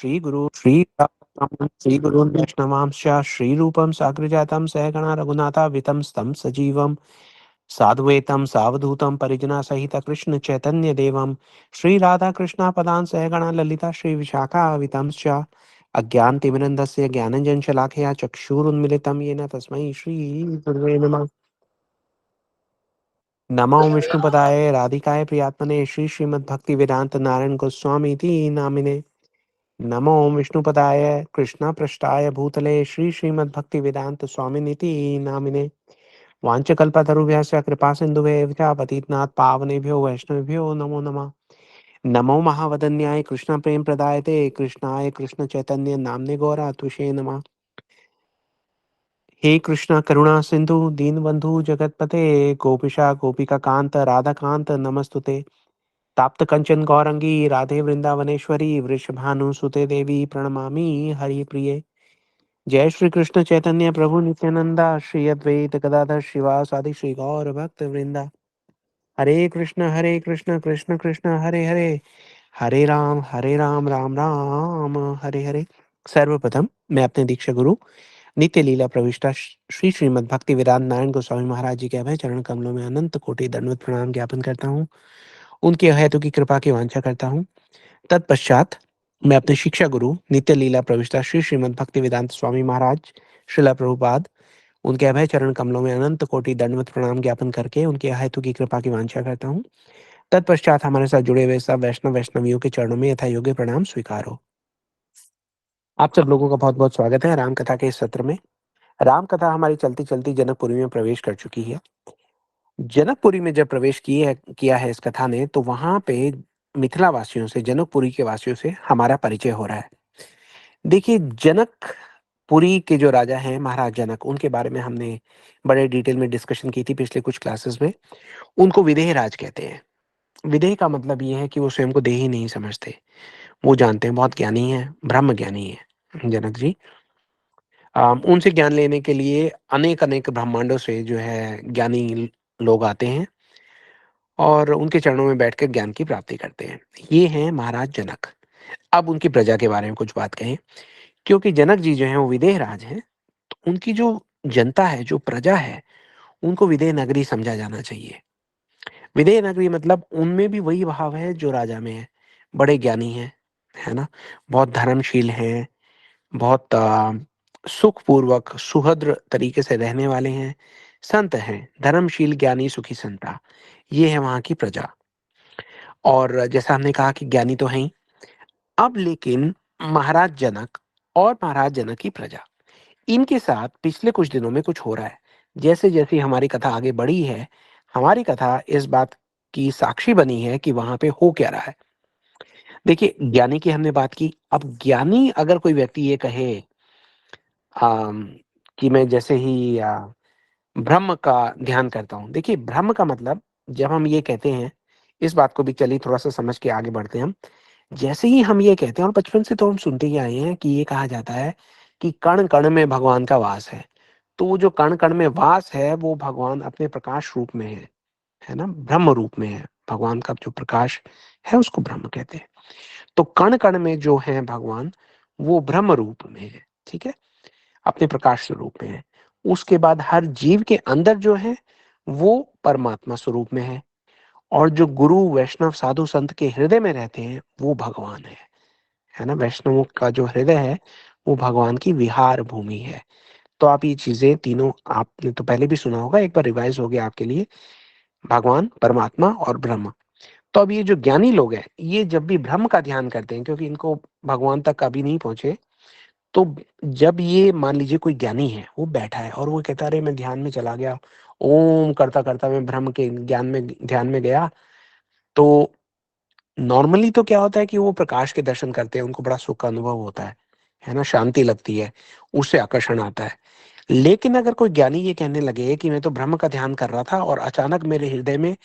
श्री गुरुन् वैष्णवांश्च श्रीरूपं साग्रजातं सहगणा रघुनाथावितं तं सजीवं साद्वैतं सावधूतं परिजनसहित कृष्ण चैतन्य देवं श्री राधा कृष्णा पदान् सहगणा ललिता श्री विशाखावितं च अज्ञानतिमिरन्धस्य ज्ञानञ्जनशलाकया चक्षुरुन्मिलितं येन तस्मै श्री गुरुवे नमः। नमो विष्णुपदाय राधिकाय प्रियात्मने श्री श्रीमद्भक्ति वेदांत नारायण गोस्वामी इति नामिने। नमो विष्णुपदाय कृष्णपृष्ठाय भूतले श्री श्रीमद्भक्ति वेदांत स्वामिनिति नामिने। वाञ्छकल्पतरुभ्यश्च कृपा सिन्धुभ्यः च पतितनाथ पावनेभ्यो वैष्णवेभ्यो नमो नमः। नमो महावदन्याय कृष्ण प्रेम प्रदायते कृष्णाय कृष्ण चैतन्य नामने गौरात्विषे नमः। हे कृष्ण करुणा सिंधु दीनबंधु जगतपते गोपिशा गोपिका कांत राधा कांत नमस्तुते। ताप्त कंचन गौरंगी राधे वृंदावनेश्वरी वृषभानुसुते देवी प्रणमामि हरिप्रिये। जय श्री कृष्ण चैतन्य प्रभु नित्यानंदा श्री अद्वैत गदाधर शिवासादि श्री गौर भक्त वृंदा। हरे कृष्ण कृष्ण कृष्ण हरे हरे हरे राम राम राम हरे हरे। सर्वप्रथम मैं अपने दीक्षा गुरु नित्य लीला प्रविष्टा श्री श्रीमद् भक्ति वेदांत नारायण गोस्वामी महाराज जी के अभय चरण कमलों में अनंत कोटि दंडवत प्रणाम ज्ञापन करता हूँ। उनके हेतु की कृपा की वांछा करता हूँ। तत्पश्चात मैं अपने शिक्षा गुरु नित्य लीला प्रविष्टा श्री श्रीमद् भक्ति वेदांत स्वामी महाराज श्रीला प्रभुपाद उनके अभय चरण कमलों में अनंत कोटि दंडवत प्रणाम ज्ञापन करके उनके हेतु की कृपा की वांछा करता हूँ। तत्पश्चात हमारे साथ जुड़े हुए सब वैष्णवियों के चरणों में यथा योग्य प्रणाम स्वीकार हो। आप सब लोगों का बहुत बहुत स्वागत है राम कथा के इस सत्र में। राम कथा हमारी चलती चलती जनकपुरी में प्रवेश कर चुकी है। जनकपुरी में जब प्रवेश किया है इस कथा ने, तो वहां पे मिथिला वासियों से, जनकपुरी के वासियों से हमारा परिचय हो रहा है। देखिए, जनकपुरी के जो राजा हैं महाराज जनक, उनके बारे में हमने बड़े डिटेल में डिस्कशन की थी पिछले कुछ क्लासेस में। उनको विदेह राज कहते हैं। विदेह का मतलब ये है कि वो स्वयं को देही नहीं समझते। वो जानते हैं, बहुत ज्ञानी है, ब्रह्म ज्ञानी है जनक जी। उनसे ज्ञान लेने के लिए अनेक अनेक ब्रह्मांडों से जो है ज्ञानी लोग आते हैं और उनके चरणों में बैठकर ज्ञान की प्राप्ति करते हैं। ये हैं महाराज जनक। अब उनकी प्रजा के बारे में कुछ बात कहें। क्योंकि जनक जी जो हैं वो विदेह राज हैं, तो उनकी जो जनता है, जो प्रजा है, उनको विदेह नगरी समझा जाना चाहिए। विदेह नगरी मतलब उनमें भी वही भाव है जो राजा में है। बड़े ज्ञानी हैं, है ना, बहुत धर्मशील हैं, बहुत सुखपूर्वक सुहृद तरीके से रहने वाले हैं, संत हैं, धर्मशील ज्ञानी सुखी संता। ये है वहाँ की प्रजा। और जैसा हमने कहा कि ज्ञानी तो हैं ही। अब लेकिन महाराज जनक और महाराज जनक की प्रजा, इनके साथ पिछले कुछ दिनों में कुछ हो रहा है। जैसे जैसे हमारी कथा आगे बढ़ी है, हमारी कथा इस बात की साक्षी बनी है कि वहां पे हो क्या रहा है। देखिए, ज्ञानी की हमने बात की। अब ज्ञानी अगर कोई व्यक्ति ये कहे आम, कि मैं जैसे ही ब्रह्म का ध्यान करता हूँ। देखिए, ब्रह्म का मतलब जब हम ये कहते हैं, इस बात को भी चलिए थोड़ा सा समझ के आगे बढ़ते हैं हम। जैसे ही हम ये कहते हैं, और बचपन से तो हम सुनते ही आए हैं कि ये कहा जाता है कि कण कण में भगवान का वास है। तो वो जो कण कण में वास है वो भगवान अपने प्रकाश रूप में है ना, ब्रह्म रूप में है। भगवान का जो प्रकाश है उसको ब्रह्म कहते हैं। तो कण कण में जो है भगवान, वो ब्रह्म रूप में है। ठीक है, अपने प्रकाश स्वरूप में है। उसके बाद हर जीव के अंदर जो है वो परमात्मा स्वरूप में है। और जो गुरु वैष्णव साधु संत के हृदय में रहते हैं वो भगवान है ना। वैष्णवों का जो हृदय है वो भगवान की विहार भूमि है। तो आप ये चीजें तीनों आपने तो पहले भी सुना होगा, एक बार रिवाइज हो गया आपके लिए। भगवान, परमात्मा और ब्रह्म। तो अब ये जो ज्ञानी लोग हैं, ये जब भी ब्रह्म का ध्यान करते हैं, क्योंकि इनको भगवान तक कभी नहीं पहुंचे, तो जब ये मान लीजिए कोई ज्ञानी है, वो बैठा है और वो कहता है अरे मैं ध्यान में चला गया, ओम करता करता मैं ब्रह्म के ज्ञान में ध्यान में गया। तो नॉर्मली तो क्या होता है कि वो प्रकाश के दर्शन करते हैं, उनको बड़ा सुख का अनुभव होता है ना, शांति लगती है, उससे आकर्षण आता है। लेकिन अगर कोई ज्ञानी ये कहने लगे कि मैं तो ब्रह्म का ध्यान कर रहा था और अचानक मेरे हृदय में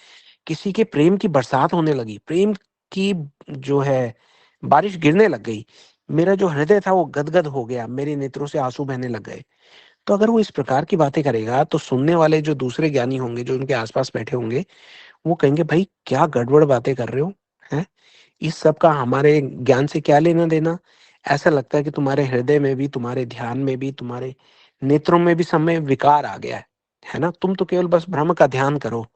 किसी के प्रेम की बरसात होने लगी, प्रेम की जो है बारिश गिरने लग गई, मेरा जो हृदय था वो गदगद हो गया, मेरे नेत्रों से आंसू बहने लग गए। तो अगर वो इस प्रकार की बातें करेगा, तो सुनने वाले जो दूसरे ज्ञानी होंगे, जो उनके आसपास बैठे होंगे, वो कहेंगे भाई क्या गड़बड़ बातें कर रहे हो, हैं, इस सब का हमारे ज्ञान से क्या लेना देना। ऐसा लगता है कि तुम्हारे हृदय में भी, तुम्हारे ध्यान में भी, तुम्हारे नेत्रों में भी समय विकार आ गया है ना? तुम तो केवल बस ब्रह्म का ध्यान करो।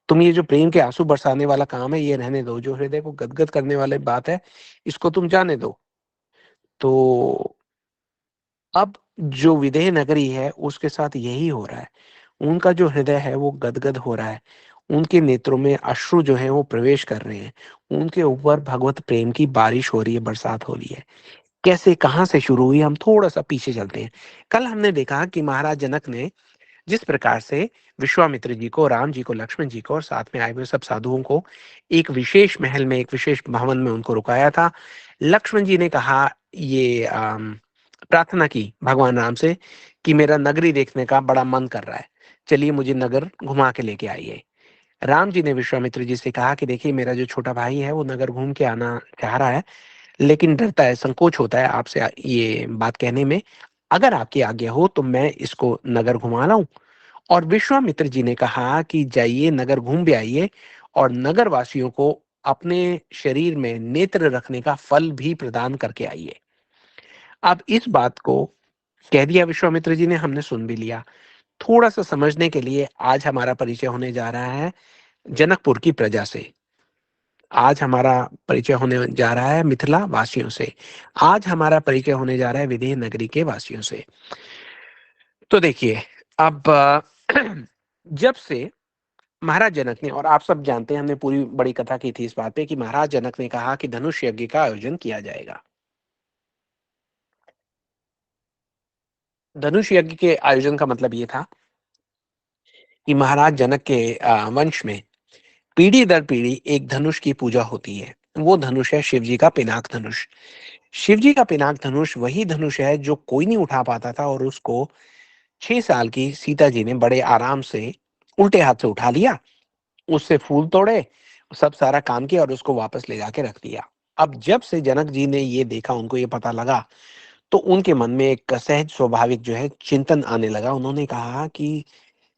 तुम ये जो प्रेम के आँसू बरसाने वाला काम है, ये रहने दो। जो हृदय को गदगद करने वाली बात है, इसको तुम जाने दो। तो अब जो विदेह नगरी है, उसके साथ यही हो रहा है। उनका जो हृदय है, वो गदगद हो रहा है। उनके नेत्रों में अश्रु जो हैं, वो प्रवेश कर रहे हैं। उनके ऊपर भगवत प्रेम की बारिश हो रही है, बरसात हो रही है। कैसे, कहाँ से शुरू हुई, हम थोड़ा-सा पीछे चलते हैं। कल हमने देखा कि महाराज जनक ने जिस प्रकार से विश्वामित्र जी को, राम जी को, लक्ष्मण जी को और साथ में आए हुए सब साधुओं को एक विशेष महल में, एक विशेष भवन में उनको रुकाया था। लक्ष्मण जी ने कहा, ये प्रार्थना की भगवान राम से कि मेरा नगरी देखने का बड़ा मन कर रहा है। चलिए मुझे नगर घुमा के लेके आइए। राम जी ने विश्वामित्र जी से कहा कि देखिए मेरा जो छोटा भाई है वो नगर घूम के आना चाह रहा है, लेकिन डरता है, संकोच होता है आपसे ये बात कहने में। अगर आपकी आज्ञा हो तो मैं इसको नगर घुमा लाऊँ। और विश्वामित्र जी ने कहा कि जाइए नगर घूम भी आइए और नगर वासियों को अपने शरीर में नेत्र रखने का फल भी प्रदान करके आइए। अब इस बात को कह दिया विश्वामित्र जी ने, हमने सुन भी लिया। थोड़ा सा समझने के लिए आज हमारा परिचय होने जा रहा है जनकपुर की प्रजा से। आज हमारा परिचय होने जा रहा है मिथिला वासियों से। आज हमारा परिचय होने जा रहा है विदेह नगरी के वासियों से। तो देखिए, अब जब से महाराज जनक ने, और आप सब जानते हैं, हमने पूरी बड़ी कथा की थी इस बात पे कि महाराज जनक ने कहा कि धनुष यज्ञ का आयोजन किया जाएगा। धनुष यज्ञ के आयोजन का मतलब ये था कि महाराज जनक के वंश में पीढ़ी दर पीढ़ी एक धनुष की पूजा होती है। वो धनुष है शिव जी का पिनाक धनुष। शिव जी का पिनाक धनुष वही धनुष है जो कोई नहीं उठा पाता था, और उसको 6 साल की सीता जी ने बड़े आराम से उल्टे हाथ से उठा लिया, उससे फूल तोड़े, सब सारा काम किया और उसको वापस ले जाके रख दिया। अब जब से जनक जी ने ये देखा, उनको ये पता लगा, तो उनके मन में एक सहज स्वाभाविक जो है चिंतन आने लगा। उन्होंने कहा कि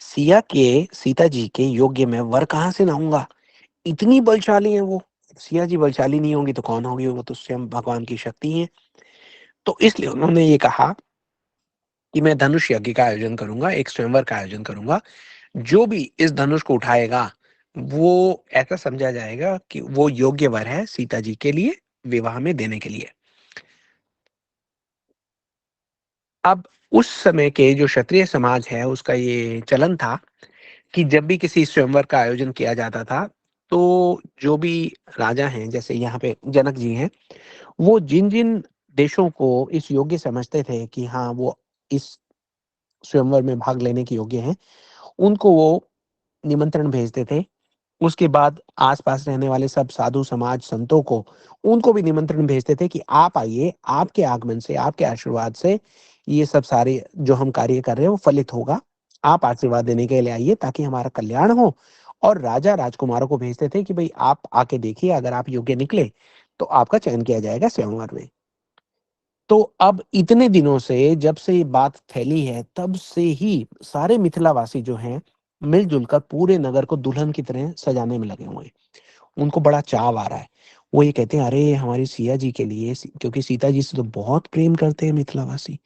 सीता जी के योग्य मैं वर कहाँ से लाऊंगा? इतनी बलशाली है वो। सिया जी बलशाली नहीं होंगी तो कौन होगी? वो तो स्वयं भगवान की शक्ति है। तो इसलिए उन्होंने ये कहा कि मैं धनुष यज्ञ का आयोजन करूंगा, एक स्वयंवर का आयोजन करूंगा। जो भी इस धनुष को उठाएगा, वो ऐसा समझा जाएगा कि वो योग्य वर है सीता जी के लिए, विवाह में देने के लिए। अब उस समय के जो क्षत्रिय समाज है, उसका ये चलन था कि जब भी किसी स्वयंवर का आयोजन किया जाता था, तो जो भी राजा हैं, जैसे यहाँ पे जनक जी हैं, वो जिन-जिन देशों को इस योग्य समझते थे कि हाँ, वो इस स्वयंवर में भाग लेने के योग्य हैं, उनको वो निमंत्रण भेजते थे। उसके बाद आस-पास रहने वाले सब साधु समाज, संतों को, उनको भी निमंत्रण भेजते थे कि आप आइए, आपके आगमन से, आपके आशीर्वाद से ये सब सारे जो हम कार्य कर रहे हैं वो फलित होगा। आप आशीर्वाद देने के लिए आइए ताकि हमारा कल्याण हो। और राजा राजकुमारों को भेजते थे कि भई आप आके देखिए, अगर आप योग्य निकले, तो आपका चयन किया जाएगा स्वयंवर में। तो अब इतने दिनों से, जब से ये बात फैली है, तब से ही सारे मिथिलावासी जो हैं, मिल-जुल कर पूरे नगर को दुल्हन की तरह सजाने में लगे हुए हैं। उनको बड़ा चाव आ रहा है। वो ये कहते हैं, अरे हमारी सिया जी के लिए, क्योंकि सीता जी से तो बहुत प्रेम करते हैं मिथिलावासी,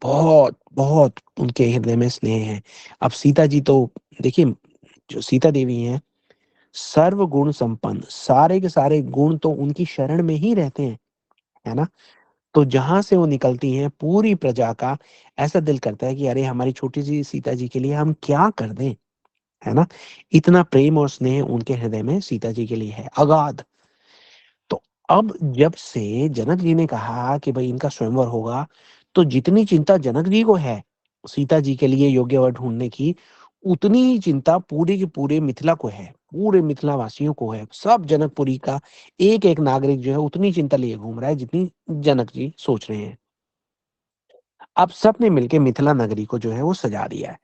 बहुत, बहुत उनके हृदय में स्नेह है। अब सीता जी तो देखिए, जो सीता देवी हैं, सर्वगुण संपन्न, सारे के सारे गुण तो उनकी शरण में ही रहते हैं, है ना? तो जहाँ से वो निकलती हैं, पूरी प्रजा का ऐसा दिल करता है कि अरे हमारी छोटी-सी सीता जी के लिए हम क्या कर दें, है ना? इतना प्रेम और स्नेह उनके हृदय में सीता जी के लिए है, अगाध। तो अब जब से जनक जी ने कहा कि भई इनका स्वयंवर होगा, तो जितनी चिंता जनक जी को है, सीता जी के लिए योग्य वर ढूँढने की, उतनी ही चिंता पूरे के पूरे मिथिला को है, पूरे मिथिला वासियों को है। सब जनकपुरी का एक-एक नागरिक जो है उतनी चिंता लिए घूम रहा है जितनी जनक जी सोच रहे हैं। अब सबने मिलके मिथिला नगरी को जो है वो सजा दिया है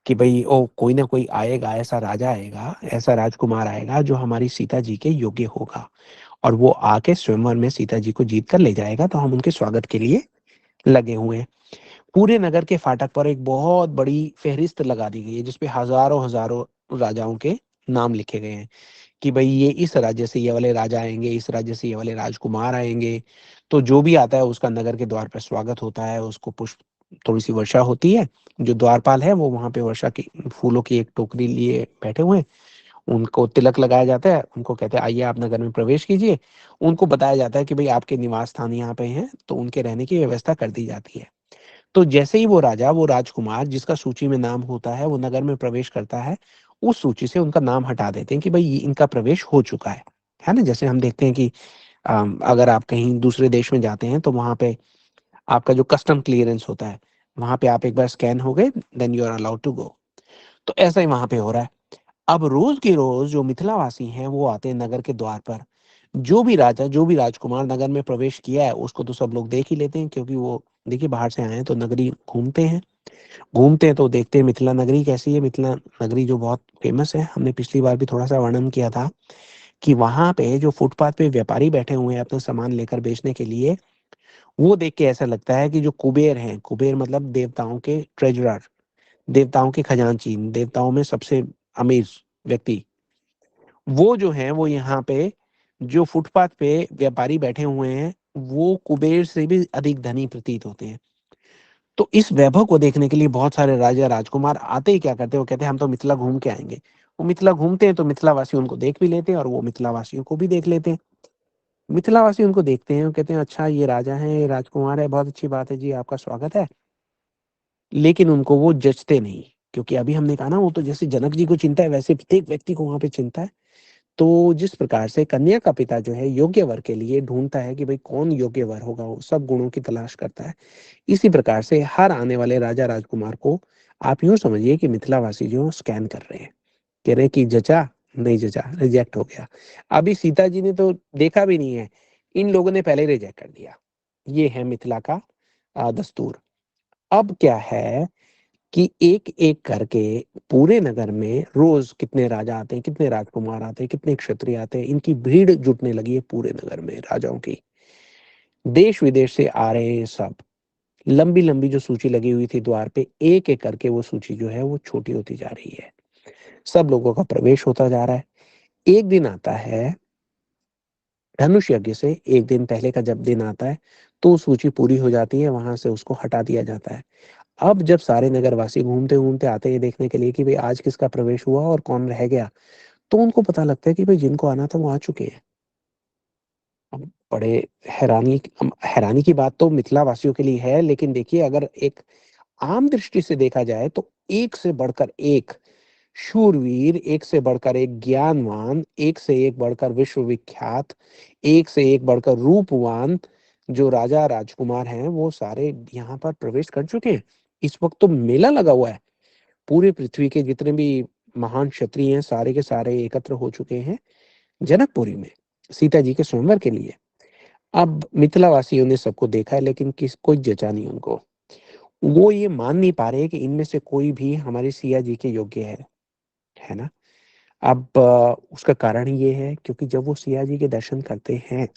कि भई ओ कोई ना कोई आएगा, ऐसा राजा आएगा, ऐसा राजकुमार आएगा जो हमारी सीता जी के योग्य होगा। और वो आके स्वयंवर में सीता जी को जीत कर ले जाएगा, तो हम उनके स्वागत के लिए लगे हुए हैं। पूरे नगर के फाटक पर एक बहुत बड़ी फ़हरिस्त लगा दी गई है, जिसपे हज़ारों-हज़ारों राजाओं के नाम लिखे गए हैं कि भई ये इस राज्य से ये वाले राजा आएँगे, इस राज्य से ये वाले राजकुमार आएँगे। तो जो भी आता है उसका नगर के द्वार पर स्वागत होता है, उसको पुष्प थोड़ी सी वर्षा होती है। जो द्वारपाल है वो वहां पे वर्षा की फूलों की एक टोकरी लिए बैठे हुए हैं, उनको तिलक लगाया जाता है, उनको कहते हैं आइए आप नगर में प्रवेश कीजिए। उनको बताया जाता है कि भाई आपके निवास स्थान यहाँ पे हैं, तो उनके रहने की व्यवस्था कर दी जाती है। तो जैसे ही वो राजा, वो राजकुमार जिसका सूची में नाम होता है, वो नगर में प्रवेश करता है, उस सूची से उनका नाम हटा देते हैं कि भाई इनका प्रवेश हो चुका है ना। जैसे हम देखते हैं कि अगर आप कहीं दूसरे देश में जाते हैं तो वहां पे आपका जो कस्टम क्लियरेंस होता है, वहां पे आप एक बार स्कैन हो गए, then you are allowed to go. तो ऐसा ही वहां पे हो रहा है। अब रोज के रोज जो मिथिलावासी हैं वो आते हैं नगर के द्वार पर। जो भी राजा, जो भी राजकुमार नगर में प्रवेश किया है उसको तो सब लोग देख ही लेते हैं, क्योंकि वो देखिए बाहर से आए हैं तो नगरी घूमते हैं। घूमते हैं तो देखते हैं मिथिला नगरी कैसी है। मिथिला नगरी जो बहुत फेमस है, हमने पिछली बार भी थोड़ा सा वर्णन किया था कि वहां पे जो फुटपाथ पे व्यापारी बैठे हुए हैं अपना सामान लेकर बेचने के लिए, वो देख के ऐसा लगता है कि जो कुबेर हैं, कुबेर मतलब देवताओं के ट्रेजरर, देवताओं के खजांची, देवताओं में सबसे अमीर व्यक्ति, वो जो है वो यहाँ पे जो फुटपाथ पे व्यापारी बैठे हुए हैं, वो कुबेर से भी अधिक धनी प्रतीत होते हैं। तो इस वैभव को देखने के लिए बहुत सारे राजा राजकुमार आते ही क्या करते हैं, वो कहते हैं हम तो मिथिला घूम के आएंगे। वो मिथिला घूमते हैं तो मिथिलावासी उनको देख भी लेते हैं और वो मिथिलावासियों को भी देख लेते हैं। मिथिलावासी उनको देखते हैं और कहते हैं अच्छा ये राजा है, ये राजकुमार है, बहुत अच्छी बात है जी, आपका स्वागत है। लेकिन उनको वो जचते नहीं, क्योंकि अभी हमने कहा ना, वो तो जैसे जनक जी को चिंता है वैसे प्रत्येक व्यक्ति को वहां पे चिंता है। तो जिस प्रकार से कन्या का पिता जो है योग्य वर के लिए ढूंढता है कि भाई कौन योग्य वर होगा, वो सब गुणों की तलाश करता है, इसी प्रकार से हर आने वाले राजा राजकुमार को आप यूं समझिए कि मिथिलावासी जो स्कैन कर रहे हैं, कह रहे हैं कि जचा, नहीं जचा, रिजेक्ट हो गया। अभी सीता जी ने तो देखा भी नहीं है, इन लोगों ने पहले रिजेक्ट कर दिया। ये है मिथिला का दस्तूर। अब क्या है कि एक एक करके पूरे नगर में रोज कितने राजा आते हैं, कितने राजकुमार आते हैं, कितने क्षत्रिय आते हैं, इनकी भीड़ जुटने लगी है पूरे नगर में राजाओं की। देश विदेश से आ रहे हैं सब। लंबी लंबी जो सूची लगी हुई थी द्वार पे, एक एक करके वो सूची जो है वो छोटी होती जा रही है। सब लोगों का प्रवेश होता जा रहा है। एक दिन आता है धनुष यज्ञ से एक दिन पहले का जब दिन आता है, तो सूची पूरी हो जाती है, वहां से उसको हटा दिया जाता है। अब जब सारे नगरवासी घूमते घूमते आते हैं देखने के लिए कि भाई आज किसका प्रवेश हुआ और कौन रह गया, तो उनको पता लगता है कि भाई जिनको आना था वो आ चुके हैं। अब बड़े हैरानी की बात तो मिथिला वासियों के लिए है, लेकिन देखिए अगर एक आम दृष्टि से देखा जाए तो एक से बढ़कर एक शूरवीर, एक से बढ़कर एक ज्ञानवान, एक से एक बढ़कर विश्वविख्यात, एक से एक बढ़कर रूपवान जो राजा राजकुमार हैं वो सारे यहाँ पर प्रवेश कर चुके हैं। इस वक्त तो मेला लगा हुआ है। पूरी पृथ्वी के जितने भी महान क्षत्रिय हैं सारे के सारे एकत्र हो चुके हैं जनकपुरी में सीता जी के स्वयंवर के लिए। अब मिथिला वासियों ने सबको देखा है, लेकिन किस कोई जचा नहीं उनको। वो ये मान नहीं पा रहे कि इनमें से कोई भी हमारी सिया जी के योग्य है ना। अब उसका कारण ये है क्योंकि जब वो सिया जी के दर्शन करते हैं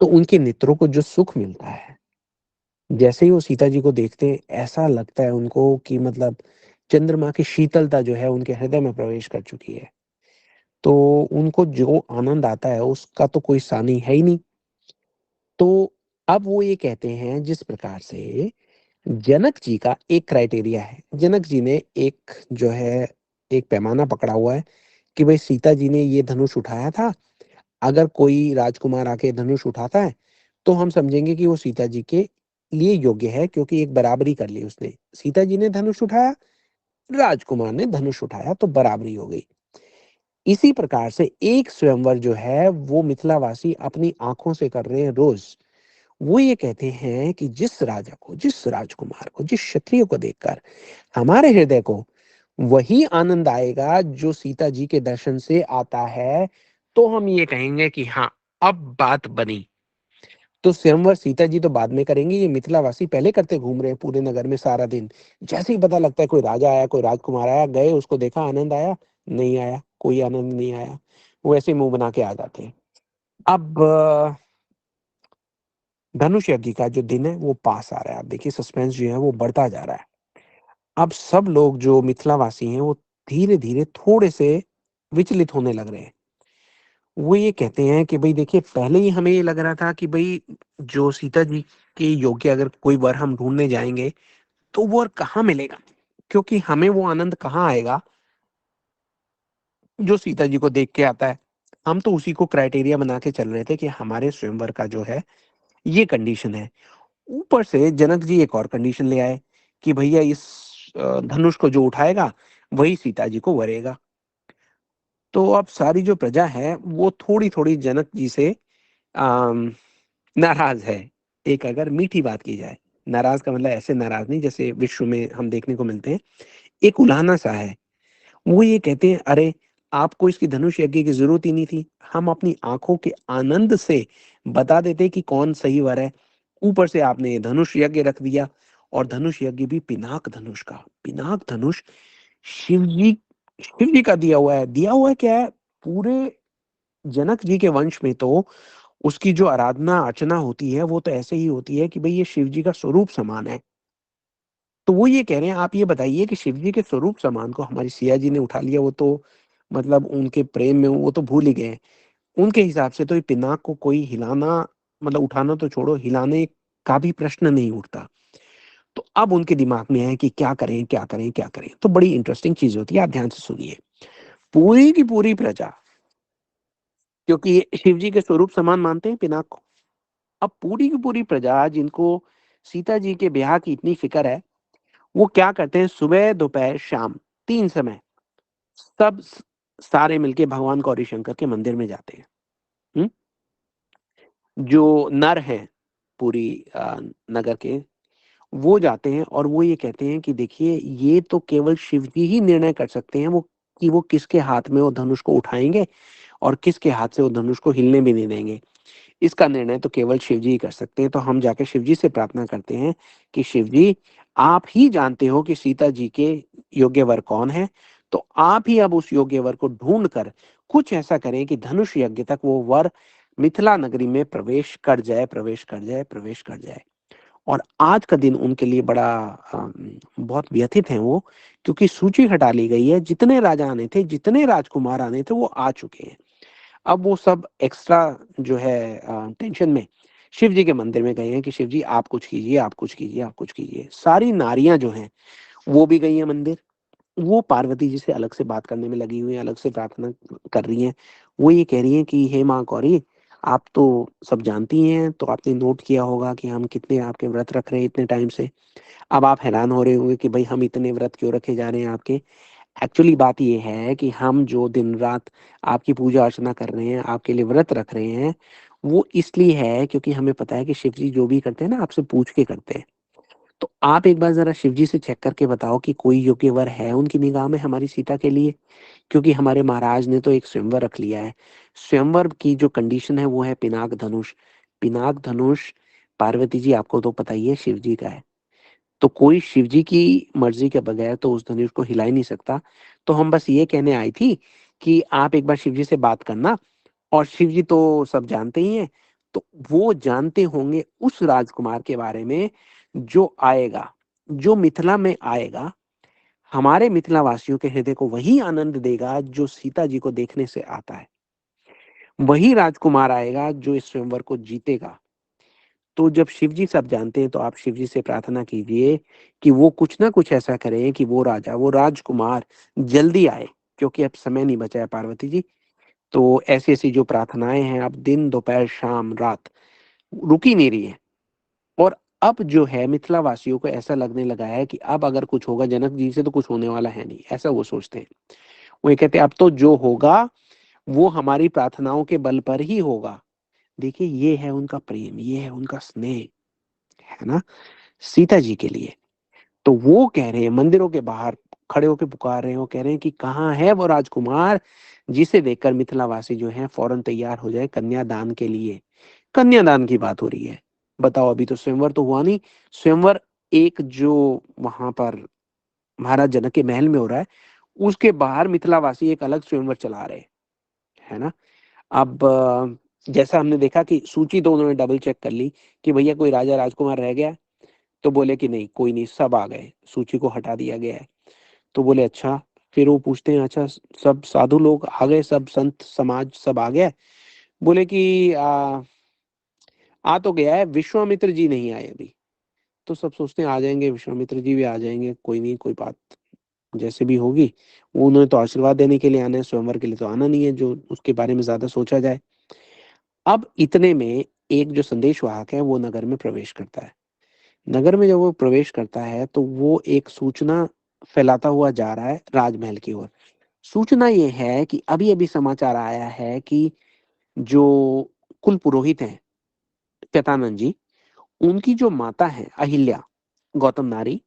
तो उनके नेत्रों को जो सुख मिलता है, जैसे ही वो सीता जी को देखते हैं ऐसा लगता है उनको कि मतलब चंद्रमा की शीतलता जो है उनके हृदय में प्रवेश कर चुकी है। तो उनको जो आनंद आता है उसका तो कोई सानी है ही नहीं। तो अब वो ये कहते हैं, जिस प्रकार से जनक जी का एक क्राइटेरिया है, जनक जी ने एक जो है एक पैमाना पकड़ा हुआ है कि भाई सीता जी ने ये धनुष उठाया था, अगर कोई राजकुमार आके धनुष उठाता है तो हम समझेंगे कि वो सीता जी के लिए योग्य है, क्योंकि एक बराबरी कर ली उसने। सीता जी ने धनुष उठाया, राजकुमार ने धनुष उठाया, तो बराबरी हो गई। इसी प्रकार से एक स्वयंवर जो है वो मिथिलावासी अपनी आंखों से कर रहे हैं रोज। वो ये कहते हैं कि जिस राजा को, जिस राजकुमार को, जिस क्षत्रिय को देखकर हमारे हृदय को वही आनंद आएगा जो सीता जी के दर्शन से आता है, तो हम ये कहेंगे कि हाँ अब बात बनी। तो स्वयंवर सीता जी तो बाद में करेंगे, ये मिथिलावासी पहले करते घूम रहे हैं पूरे नगर में सारा दिन। जैसे ही पता लगता है कोई राजा आया, कोई राजकुमार आया, गए उसको देखा, आनंद आया, नहीं आया, कोई आनंद नहीं आया, वो ऐसे मुंह बना के आ जाते हैं। अब धनुष यज्ञ का जो दिन है वो पास आ रहा है। आप देखिए सस्पेंस जो है वो बढ़ता जा रहा है। अब सब लोग जो मिथिलावासी हैं वो धीरे धीरे थोड़े से विचलित होने लग रहे हैं। वो ये कहते हैं कि भई देखिए, पहले ही हमें ये लग रहा था कि भई जो सीता जी के योग्य अगर कोई वर हम ढूँढने जाएँगे, तो वो वर कहाँ मिलेगा? क्योंकि हमें वो आनंद कहाँ आएगा, जो सीता जी को देख के आता है। हम तो उसी को क्राइटेरिया बना के चल रहे थे कि हमारे स्वयंवर का जो है, ये कंडीशन है। ऊपर से जनक जी एक और कंडीशन ले आए कि भैया इस धनुष को जो उठाएगा, वही सीता जी को वरेगा। तो अब सारी जो प्रजा है, वो थोड़ी-थोड़ी जनक जी से अम, नाराज़ है। एक अगर मीठी बात की जाए, नाराज़ का मतलब ऐसे नाराज़ नहीं जैसे विश्व में हम देखने को मिलते हैं, एक उलाहना-सा है। वो ये कहते हैं, "अरे! आपको इसकी धनुष यज्ञ की ज़रूरत ही नहीं थी। हम अपनी आँखों के आनंद से बता देते कि कौन सही वर है। ऊपर से आपने ये धनुष यज्ञ रख दिया और धनुष यज्ञ भी पिनाक धनुष का। पिनाक धनुष शिव जी शिव जी का दिया हुआ है। दिया हुआ क्या है, पूरे जनक जी के वंश में तो उसकी जो आराधना अर्चना होती है, वो तो ऐसे ही होती है कि भई ये शिव जी का स्वरूप समान है। तो वो ये कह रहे हैं, आप ये बताइए कि शिव जी के स्वरूप समान को हमारी सिया जी ने उठा लिया, वो तो मतलब उनके प्रेम में वो तो भूल ही गए हैं। उनके हिसाब से तो ये पिनाक को कोई हिलाना, मतलब उठाना तो छोड़ो, हिलाने का भी प्रश्न नहीं उठता। तो अब उनके दिमाग में है कि क्या करें, क्या करें, क्या करें? तो बड़ी इंटरेस्टिंग चीज़ होती है, आप ध्यान से सुनिए। पूरी की पूरी प्रजा, क्योंकि ये शिव जी के स्वरूप समान मानते हैं पिनाक को। अब पूरी की पूरी प्रजा जिनको सीता जी के ब्याह की इतनी फ़िक्र है, वो क्या करते हैं, सुबह, दोपहर, शाम 3 समय सब सारे मिलके भगवान गौरी शंकर के मंदिर में जाते हैं। हुँ? जो नर हैं पूरी नगर के, वो जाते हैं और वो ये कहते हैं कि देखिए, ये तो केवल शिव जी ही निर्णय कर सकते हैं वो कि वो किसके हाथ में वो धनुष को उठाएँगे और किसके हाथ से वो धनुष को हिलने भी नहीं देंगे। इसका निर्णय तो केवल शिव जी ही कर सकते हैं। तो हम जाके शिव जी से प्रार्थना करते हैं कि शिव जी, आप ही जानते हो कि सीता जी के योग्य वर कौन है, तो आप ही अब उस योग्य वर को ढूँढ कर कुछ ऐसा करें कि धनुष यज्ञ तक वो वर मिथिला नगरी में प्रवेश कर जाए, प्रवेश कर जाए, प्रवेश कर जाए। और आज का दिन उनके लिए बड़ा बहुत व्यथित हैं वो, क्योंकि सूची हटा ली गई है, जितने राजा आने थे, जितने राजकुमार आने थे, वो आ चुके हैं। अब वो सब एक्स्ट्रा जो है टेंशन में शिव जी के मंदिर में गए हैं कि शिव जी आप कुछ कीजिए, आप कुछ कीजिए, आप कुछ कीजिए। सारी नारियाँ जो हैं, वो भी गई हैं मंदिर। वो पार्वती जी से अलग से बात करने में लगी हुई हैं, अलग से प्रार्थना कर रही हैं। वो ये कह रही हैं कि हे माँ गौरी, आप तो सब जानती हैं, तो आपने नोट किया होगा कि हम कितने आपके व्रत रख रहे हैं इतने टाइम से। अब आप हैरान हो रहे होंगे कि भई हम इतने व्रत क्यों रखे जा रहे हैं आपके? एक्चुअली बात ये है कि हम जो दिन-रात आपकी पूजा-अर्चना कर रहे हैं, आपके लिए व्रत रख रहे हैं, वो इसलिए है क्योंकि हमें पता है कि शिव जी जो भी करते हैं ना, आपसे पूछ के करते हैं। तो आप एक बार ज़रा शिव जी से चेक करके बताओ कि कोई योग्य वर है उनकी निगाह में हमारी सीता के लिए? क्योंकि हमारे महाराज ने तो एक स्वयंवर रख लिया है। स्वयंवर की जो कंडीशन है वो है पिनाक धनुष। पिनाक धनुष, पार्वती जी आपको तो पता ही है, शिव जी का है। तो कोई शिव जी की मर्ज़ी के बगैर तो उस धनुष को हिला ही नहीं सकता। तो हम बस ये कहने आई थी कि आप एक बार शिव जी से बात करना, और शिव जी तो सब जानते ही हैं, तो वो जानते होंगे उस राजकुमार के बारे में जो आएगा, जो मिथिला में आएगा, हमारे मिथिला वासियों के हृदय को वही आनंद देगा जो सीता जी को देखने से आता है। वही राजकुमार आएगा जो इस स्वयंवर को जीतेगा। तो जब शिव जी सब जानते हैं, तो आप शिव जी से प्रार्थना कीजिए कि वो कुछ ना कुछ ऐसा करें कि वो राजा, वो राजकुमार जल्दी आए, क्योंकि अब समय नहीं बचा है पार्वती जी। तो ऐसी-ऐसी जो प्रार्थनाएँ हैं, अब दिन, दोपहर, शाम, रात रुक ही नहीं रही हैं। और अब जो है मिथिला वासियों को ऐसा लगने लगा है कि अब अगर कुछ होगा जनक जी से तो कुछ होने वाला है नहीं, ऐसा वो सोचते हैं। वो ये कहते हैं अब तो जो होगा, वो हमारी प्रार्थनाओं के बल पर ही होगा। देखिए, ये है उनका प्रेम, ये है उनका स्नेह, है ना? सीता जी के लिए। तो वो कह रहे हैं, मंदिरों के बाहर खड़े होके पुकार रहे हैं, वो कह रहे हैं कि कहाँ है वो राजकुमार जिसे देखकर मिथिलावासी जो हैं फौरन तैयार हो जाए कन्यादान के लिए। कन्यादान की बात हो रही है। बताओ, अभी तो स्वयंवर तो हुआ नहीं। स्वयंवर एक जो वहाँ पर महाराज जनक के महल में हो रहा है, उसके बाहर मिथिलावासी एक अलग स्वयंवर चला रहे हैं, है ना? अब जैसा हमने देखा कि सूची तो उन्होंने डबल चेक कर ली कि भैया कोई राजा राजकुमार रह गया है? तो बोले कि नहीं, कोई नहीं, सब आ गए, सूची को हटा दिया गया है। तो बोले अच्छा, फिर वो पूछते हैं, अच्छा सब साधु लोग आ गए, सब संत समाज सब आ गया? बोले कि आ तो गया है, विश्वामित्र जी नहीं आए अभी। तो सब सोचते हैं आ जाएंगे, विश्वामित्र जी भी आ जाएंगे, कोई नहीं, कोई बात जैसे भी होगी। वो उन्होंने तो आशीर्वाद देने के लिए आना है, स्वयंवर के लिए तो आना नहीं है जो उसके बारे में ज्यादा सोचा जाए। अब इतने में एक जो संदेशवाहक है वो नगर में प्रवेश करता है। नगर में जब वो प्रवेश करता है तो वो एक सूचना फैलाता हुआ जा रहा है राजमहल की ओर। सूचना ये है कि अभी अभी समाचार आया है कि जो कुल पुरोहित हैं शतानंद जी, उनकी जो माता है अहिल्या, गौतम नारी,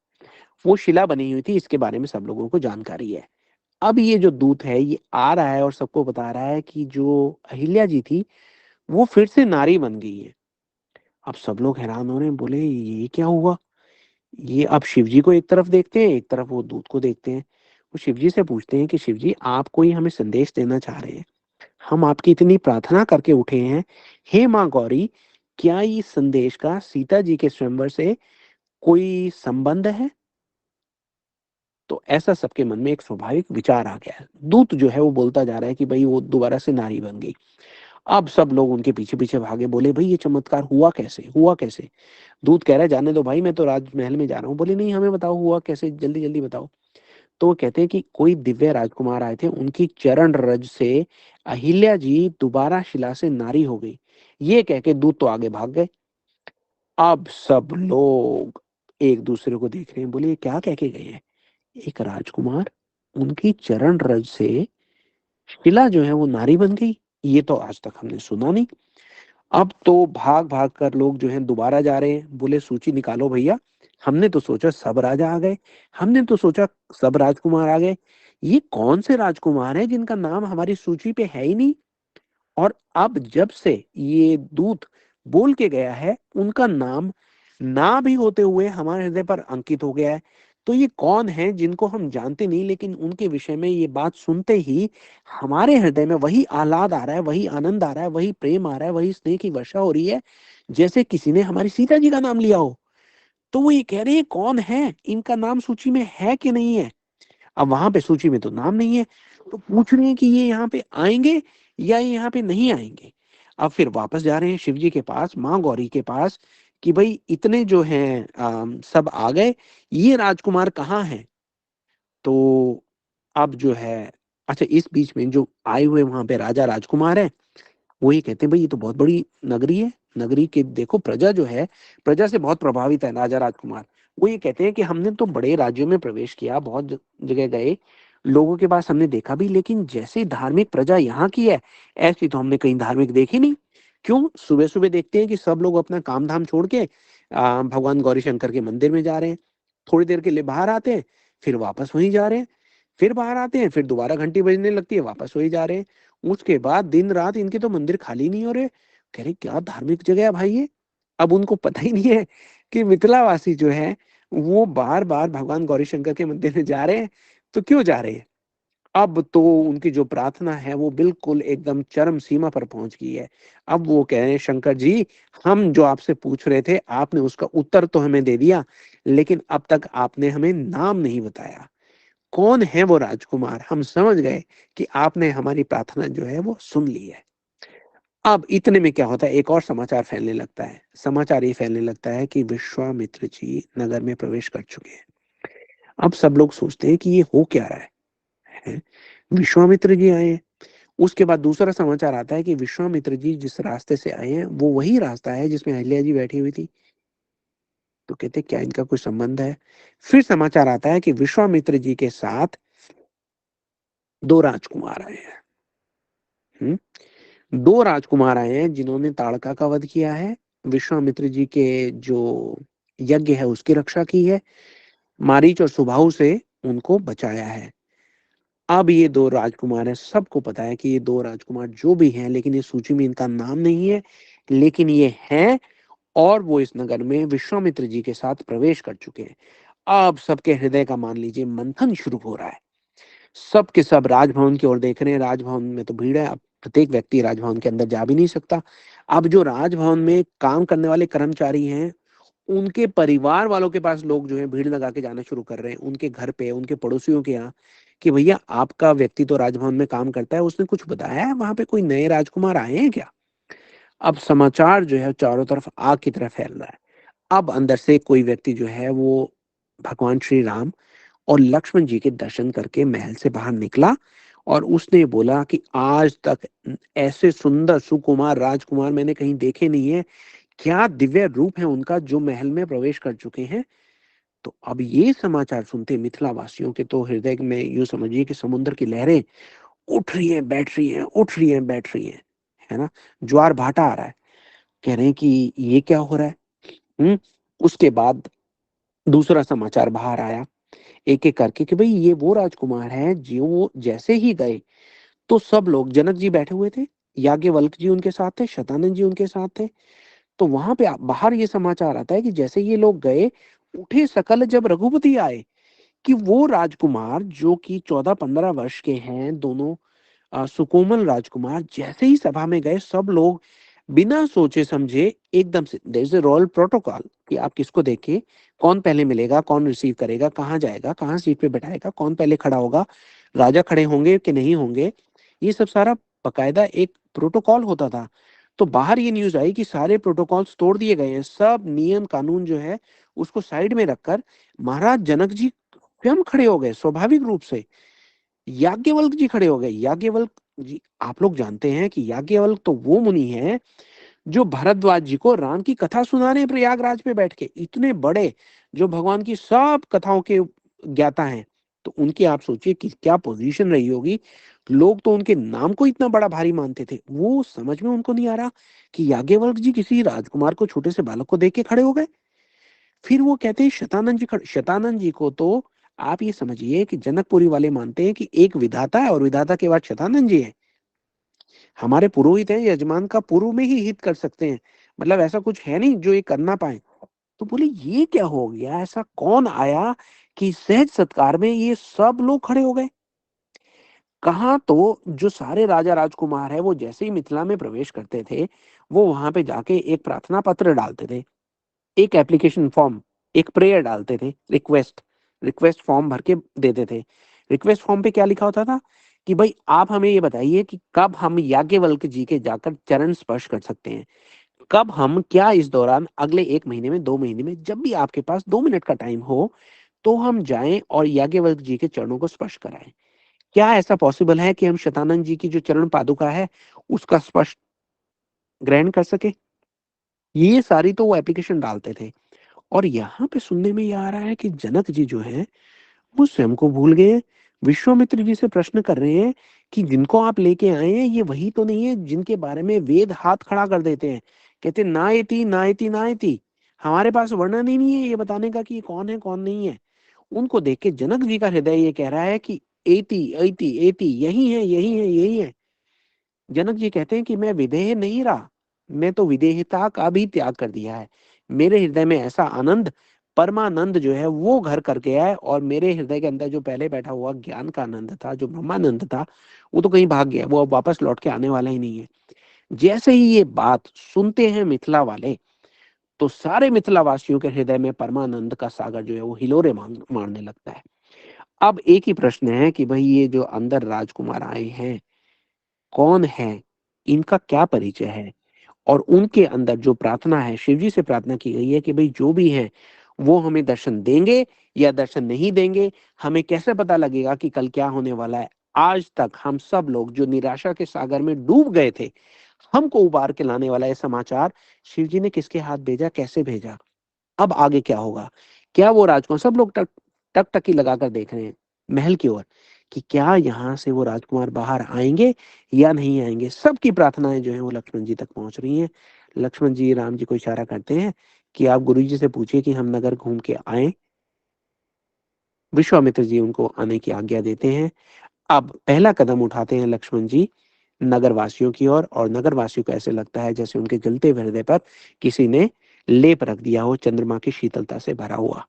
वो शिला बनी हुई थी, इसके बारे में सब लोगों को जानकारी है। अब ये जो दूत है ये आ रहा है और सबको बता रहा है कि जो अहिल्या जी थी वो फिर से नारी बन गई है। अब सब लोग हैरान हो रहे हैं, बोले ये क्या हुआ? ये अब शिव जी को एक तरफ देखते हैं, एक तरफ वो दूत को देखते हैं। वो शिव जी से पूछते हैं कि शिव जी, आप कोई हमें संदेश देना चाह रहे हैं? हम आपकी इतनी प्रार्थना करके उठे हैं, हे माँ गौरी, क्या इस संदेश का सीता जी के स्वयंवर से कोई संबंध है? तो ऐसा सबके मन में एक स्वाभाविक विचार आ गया है। दूत जो है वो बोलता जा रहा है कि भाई वो दोबारा से नारी बन गई। अब सब लोग उनके पीछे पीछे भागे, बोले भाई ये चमत्कार हुआ कैसे, हुआ कैसे? दूत कह रहा है जाने दो भाई, मैं तो राजमहल में जा रहा हूँ। बोले नहीं, हमें बताओ हुआ कैसे, जल्दी जल्दी बताओ। तो वो कहते हैं कि कोई दिव्य राजकुमार आए थे, उनकी चरण रज से अहिल्या जी दोबारा शिला से नारी हो गई। ये कह के दूत तो आगे भाग गए। अब सब लोग एक दूसरे को देख रहे हैं, बोले ये क्या कह के गए हैं? एक राजकुमार, उनकी चरण रज से शिला जो है वो नारी बन गई, ये तो आज तक हमने सुना नहीं। अब तो भाग भाग कर लोग जो हैं दोबारा जा रहे हैं, बोले सूची निकालो भैया, हमने तो सोचा सब राजा आ गए, हमने तो सोचा सब राजकुमार आ गए, ये कौन से राजकुमार हैं जिनका नाम हमारी सूची पे है ही नहीं? और अब जब से ये दूत बोल के गया है, उनका नाम ना भी होते हुए हमारे हृदय पर अंकित हो गया है। तो ये कौन है जिनको हम जानते नहीं, लेकिन उनके विषय में ये बात सुनते ही हमारे हृदय में वही आह्लाद आ रहा है, वही आनंद आ रहा है, वही प्रेम आ रहा है, वही स्नेह की वर्षा हो रही है, जैसे किसी ने हमारी सीता जी का नाम लिया हो। तो वो ये कह रहे हैं कौन है, इनका नाम सूची में है कि नहीं है? अब वहां पे सूची में तो नाम नहीं है, तो पूछ रहे हैं कि ये यहाँ पे आएंगे या ये यहाँ पे नहीं आएंगे। अब फिर वापस जा रहे हैं शिव जी के पास, माँ गौरी के पास, कि भाई इतने जो हैं सब आ गए, ये राजकुमार कहाँ हैं? तो अब जो है, अच्छा इस बीच में जो आए हुए वहां पे राजा राजकुमार हैं, वो ये कहते हैं भाई ये तो बहुत बड़ी नगरी है, नगरी के देखो प्रजा जो है, प्रजा से बहुत प्रभावित है राजा राजकुमार। वो ये कहते हैं कि हमने तो बड़े राज्यों में प्रवेश किया, बहुत जगह गए, लोगों के पास हमने देखा भी, लेकिन जैसे धार्मिक प्रजा यहाँ की है, ऐसी तो हमने कहीं धार्मिक देखी नहीं। क्यों? सुबह सुबह देखते हैं कि सब लोग अपना काम धाम छोड़ के भगवान गौरी शंकर के मंदिर में जा रहे हैं, थोड़ी देर के लिए बाहर आते हैं, फिर वापस वहीं जा रहे हैं, फिर बाहर आते हैं, फिर दोबारा घंटी बजने लगती है, वापस वही जा रहे हैं। उसके बाद दिन रात इनके तो मंदिर खाली नहीं हो रहे। कह रहे क्या धार्मिक जगह है भाई ये। अब उनको पता ही नहीं है कि मिथिलावासी जो है वो बार बार भगवान गौरी शंकर के मंदिर में जा रहे हैं, तो क्यों जा रहे हैं? अब तो उनकी जो प्रार्थना है वो बिल्कुल एकदम चरम सीमा पर पहुंच गई है। अब वो कह रहे हैं शंकर जी, हम जो आपसे पूछ रहे थे आपने उसका उत्तर तो हमें दे दिया, लेकिन अब तक आपने हमें नाम नहीं बताया, कौन है वो राजकुमार? हम समझ गए कि आपने हमारी प्रार्थना जो है वो सुन ली है। अब इतने में क्या होता है, एक और समाचार फैलने लगता है। समाचार ये फैलने लगता है कि विश्वामित्र जी नगर में प्रवेश कर चुके हैं। अब सब लोग सोचते हैं कि ये हो क्या रहा है? विश्वामित्र जी आए हैं। उसके बाद दूसरा समाचार आता है कि विश्वामित्र जी जिस रास्ते से आए हैं वो वही रास्ता है जिसमें अहिल्या जी बैठी हुई थी। तो कहते क्या इनका कोई संबंध है? फिर समाचार आता है कि विश्वामित्र जी के साथ दो राजकुमार आए हैं। हम्म। दो राजकुमार आए हैं जिन्होंने ताड़का का वध किया है, विश्वामित्र जी के जो यज्ञ है उसकी रक्षा की है, मारीच और सुबाहु से उनको बचाया है। अब ये दो राजकुमार हैं, सबको पता है कि ये दो राजकुमार जो भी हैं, लेकिन ये सूची में इनका नाम नहीं है, लेकिन ये हैं, और वो इस नगर में विश्वामित्र जी के साथ प्रवेश कर चुके हैं। अब सबके हृदय का मान लीजिए मंथन शुरू हो रहा है। सब के सब राजभवन की ओर देख रहे हैं। राजभवन में तो भीड़ है, अब प्रत्येक व्यक्ति राजभवन के अंदर जा भी नहीं सकता। अब जो राजभवन में काम करने वाले कर्मचारी हैं, उनके परिवार वालों के पास लोग जो है भीड़ लगा के जाना शुरू कर रहे हैं, उनके घर पे, उनके पड़ोसियों के यहाँ, कि भैया आपका व्यक्ति तो राजभवन में काम करता है, उसने कुछ बताया है वहां पे कोई नए राजकुमार आए हैं क्या? अब समाचार जो है चारों तरफ आग की तरह फैल रहा है। अब अंदर से कोई व्यक्ति जो है वो भगवान श्री राम और लक्ष्मण जी के दर्शन करके महल से बाहर निकला और उसने बोला कि आज तक ऐसे सुंदर सुकुमार राजकुमार मैंने कहीं देखे नहीं है। क्या दिव्य रूप है उनका जो महल में प्रवेश कर चुके हैं। तो अब ये समाचार सुनते मिथिला वासियों के तो हृदय में यूं समझिए कि समुद्र की लहरें उठ रही हैं, बैठ रही हैं, उठ रही हैं, बैठ रही हैं, है ना। ज्वार भाटा आ रहा है। कह रहे हैं कि ये क्या हो रहा है। हम्म। उसके बाद दूसरा समाचार बाहर आया एक एक करके कि भाई ये वो राजकुमार हैं जो वो जैसे ही गए तो सब लोग, जनक जी बैठे हुए थे, याज्ञवल्क जी उनके साथ थे, शतानंद जी उनके साथ थे। तो वहां पे बाहर ये समाचार आता है कि जैसे ये लोग गए, उठे सकल जब रघुपति आए, कि वो राजकुमार जो कि 14-15 वर्ष के हैं दोनों, सुकोमल राजकुमार जैसे ही सभा में गए, सब लोग बिना सोचे समझे एकदम से, there is a royal protocol कि आप किसको देखे, कौन पहले मिलेगा, कौन रिसीव करेगा, कहाँ जाएगा, कहाँ सीट पे बैठाएगा, कौन पहले खड़ा होगा, राजा खड़े होंगे कि नहीं होंगे, ये सब सारा बकायदा एक प्रोटोकॉल होता था। तो बाहर ये न्यूज आई कि सारे प्रोटोकॉल्स तोड़ दिए गए हैं, सब नियम कानून जो है उसको साइड में रखकर महाराज जनक जी स्वयं खड़े हो गए स्वाभाविक रूप से। याज्ञवल्क जी खड़े हो गए। याज्ञवल्क जी, आप लोग जानते हैं कि याज्ञवल्क तो वो मुनि है जो भरद्वाज जी को राम की कथा सुना रहे हैं प्रयागराज पे बैठ के, इतने बड़े, जो भगवान की सब कथाओं के ज्ञाता हैं। तो उनकी आप सोचिए कि क्या पोजीशन रही होगी। लोग तो उनके नाम को इतना बड़ा भारी मानते थे। वो समझ में उनको नहीं आ रहा कि याज्ञवल्क जी किसी राजकुमार को, छोटे से बालक को देख के खड़े हो गए। फिर वो कहते हैं शतानंद जी खड़े। शतानंद जी को तो आप ये समझिए कि जनकपुरी वाले मानते हैं कि एक विधाता है और विधाता के बाद शतानंद जी है। हमारे पुरोहित हैं, यजमान का पूर्व में ही हित कर सकते हैं, मतलब ऐसा कुछ है नहीं जो ये करना पाए। तो बोले ये क्या हो गया, ऐसा कौन आया कि सहज सत्कार में ये सब लोग खड़े हो गए। कहाँ तो जो सारे राजा राजकुमार है वो जैसे ही मिथिला में प्रवेश करते थे, वो वहां पे जाके एक प्रार्थना पत्र डालते थे, एक एप्लीकेशन फॉर्म, एक प्रेयर डालते थे, रिक्वेस्ट रिक्वेस्ट फॉर्म भर के देते थे। रिक्वेस्ट फॉर्म पे क्या लिखा होता था कि भाई आप हमें ये बताइए कि कब हम याज्ञवल्क जी के जाकर चरण स्पर्श कर सकते हैं, कब हम, क्या इस दौरान अगले 1 महीने में, 2 महीने में, जब भी आपके पास 2 मिनट का टाइम हो तो हम जाएं और याज्ञवल्क जी के चरणों को स्पर्श कराएं। क्या ऐसा पॉसिबल है कि हम शतानंद जी की जो चरण पादुका है उसका स्पर्श ग्रहण कर सके। ये सारी तो वो एप्लीकेशन डालते थे। और यहाँ पे सुनने में ये आ रहा है कि जनक जी जो है वो स्वयं को भूल गए। विश्वामित्र जी से प्रश्न कर रहे हैं कि जिनको आप लेके आए हैं ये वही तो नहीं है जिनके बारे में वेद हाथ खड़ा कर देते हैं, कहते ना एति ना एति ना एति, हमारे पास वर्णन ही नहीं है ये बताने का कि ये कौन है कौन नहीं है। उनको देख के जनक जी का हृदय ये कह रहा है कि एति एति एति, यही है यही है यही है। जनक जी कहते हैं कि मैं विदेह नहीं रहा, मैं तो विदेहता का भी त्याग कर दिया है। मेरे हृदय में ऐसा आनंद, परमानंद जो है वो घर कर गया है, और मेरे हृदय के अंदर जो पहले बैठा हुआ ज्ञान का आनंद था, जो ब्रह्मानंद था, वो तो कहीं भाग गया, वो अब वापस लौट के आने वाला ही नहीं है। जैसे ही ये बात सुनते हैं मिथिला वाले, तो सारे मिथिला वासियों के हृदय में परमानंद का सागर जो है वो हिलोरे मारने लगता है। अब एक ही प्रश्न है कि भाई ये जो अंदर राजकुमार आए हैं कौन है, इनका क्या परिचय है। और उनके अंदर जो प्रार्थना है, शिव जी से प्रार्थना की गई है कि भाई जो भी है वो हमें दर्शन देंगे या दर्शन नहीं देंगे, हमें कैसे पता लगेगा कि कल क्या होने वाला है। आज तक हम सब लोग जो निराशा के सागर में डूब गए थे, हमको उबार के लाने वाला ये समाचार शिव जी ने किसके हाथ भेजा, कैसे भेजा, अब आगे क्या होगा। क्या वो राजकुमार, सब लोग टक टक टकी लगाकर देख रहे हैं महल की ओर कि क्या यहाँ से वो राजकुमार बाहर आएंगे या नहीं आएंगे। सबकी प्रार्थनाएं जो है वो लक्ष्मण जी तक पहुंच रही हैं। लक्ष्मण जी राम जी को इशारा करते हैं कि आप गुरु जी से पूछिए कि हम नगर घूम के आए। विश्वामित्र जी उनको आने की आज्ञा देते हैं। अब पहला कदम उठाते हैं लक्ष्मण जी नगर वासियों की ओर, और नगर वासियों को ऐसे लगता है जैसे उनके जलते हुए हृदय पर किसी ने लेप रख दिया हो, चंद्रमा की शीतलता से भरा हुआ।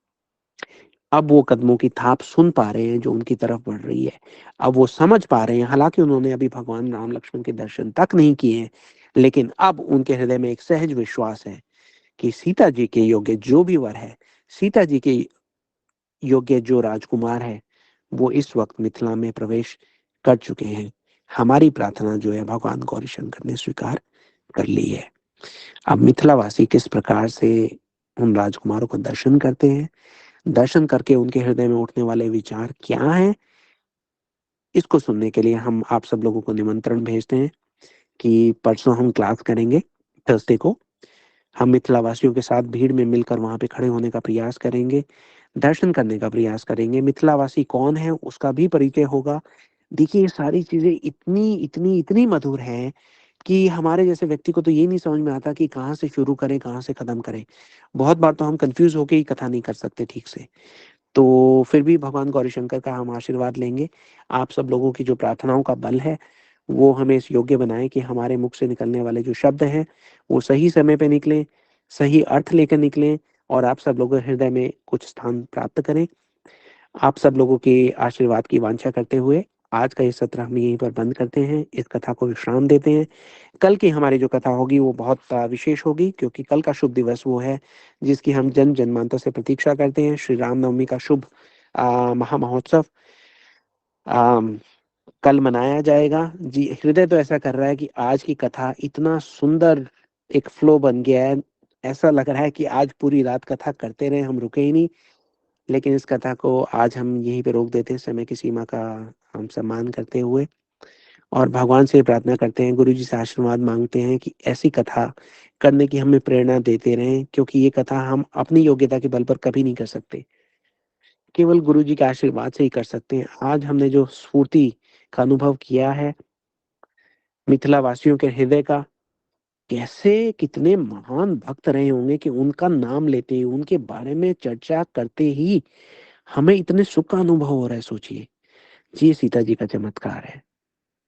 अब वो कदमों की थाप सुन पा रहे हैं जो उनकी तरफ बढ़ रही है। अब वो समझ पा रहे हैं, हालांकि उन्होंने अभी भगवान राम लक्ष्मण के दर्शन तक नहीं किए हैं, लेकिन अब उनके हृदय में एक सहज विश्वास है कि सीता जी के योग्य जो भी वर है, सीता जी के योग्य जो राजकुमार है, वो इस वक्त मिथिला में प्रवेश कर चुके हैं। हमारी प्रार्थना जो है भगवान गौरी शंकर ने स्वीकार कर ली है। अब मिथिलावासी किस प्रकार से उन राजकुमारों को दर्शन करते हैं, दर्शन करके उनके हृदय में उठने वाले विचार क्या हैं, इसको सुनने के लिए हम आप सब लोगों को निमंत्रण भेजते हैं कि परसों हम क्लास करेंगे, थर्सडे को। हम मिथिलावासियों के साथ भीड़ में मिलकर वहां पे खड़े होने का प्रयास करेंगे, दर्शन करने का प्रयास करेंगे। मिथिलावासी कौन है उसका भी परिचय होगा। देखिए ये सारी चीजें इतनी इतनी इतनी मधुर हैं कि हमारे जैसे व्यक्ति को तो ये नहीं समझ में आता कि कहाँ से शुरू करें कहाँ से खत्म करें। बहुत बार तो हम कंफ्यूज होके ही कथा नहीं कर सकते ठीक से। तो फिर भी भगवान गौरीशंकर का हम आशीर्वाद लेंगे। आप सब लोगों की जो प्रार्थनाओं का बल है वो हमें इस योग्य बनाए कि हमारे मुख से निकलने वाले जो शब्द हैं वो सही समय पे निकलें, सही अर्थ लेकर निकलें और आप सब लोगों के हृदय में कुछ स्थान प्राप्त करें। आप सब लोगों के आशीर्वाद की वांछा करते हुए आज का ये सत्र हम यहीं पर बंद करते हैं, इस कथा को विश्राम देते हैं। कल की हमारी जो कथा होगी वो बहुत विशेष होगी, क्योंकि कल का शुभ दिवस वो है जिसकी हम जन जन्मांतर से प्रतीक्षा करते हैं, श्री रामनवमी का शुभ महामहोत्सव कल मनाया जाएगा। जी हृदय तो ऐसा कर रहा है कि आज की कथा इतना सुंदर एक फ्लो बन गया है, ऐसा लग रहा है कि आज पूरी रात कथा करते रहे, हम रुके ही नहीं। लेकिन इस कथा को आज हम यहीं पे रोक देते हैं, समय की सीमा का हम सम्मान करते हुए, और भगवान से प्रार्थना करते हैं, गुरु जी से आशीर्वाद मांगते हैं कि ऐसी कथा करने की हमें प्रेरणा देते रहें, क्योंकि ये कथा हम अपनी योग्यता के बल पर कभी नहीं कर सकते, केवल गुरु जी के आशीर्वाद से ही कर सकते हैं। आज हमने जो स्फूर्ति का अनुभव किया है मिथिला वासियों के हृदय का, कैसे कितने महान भक्त रहे होंगे कि उनका नाम लेते ही, उनके बारे में चर्चा करते ही हमें इतने सुख का अनुभव हो रहा है। सोचिए, ये सीता जी का चमत्कार है।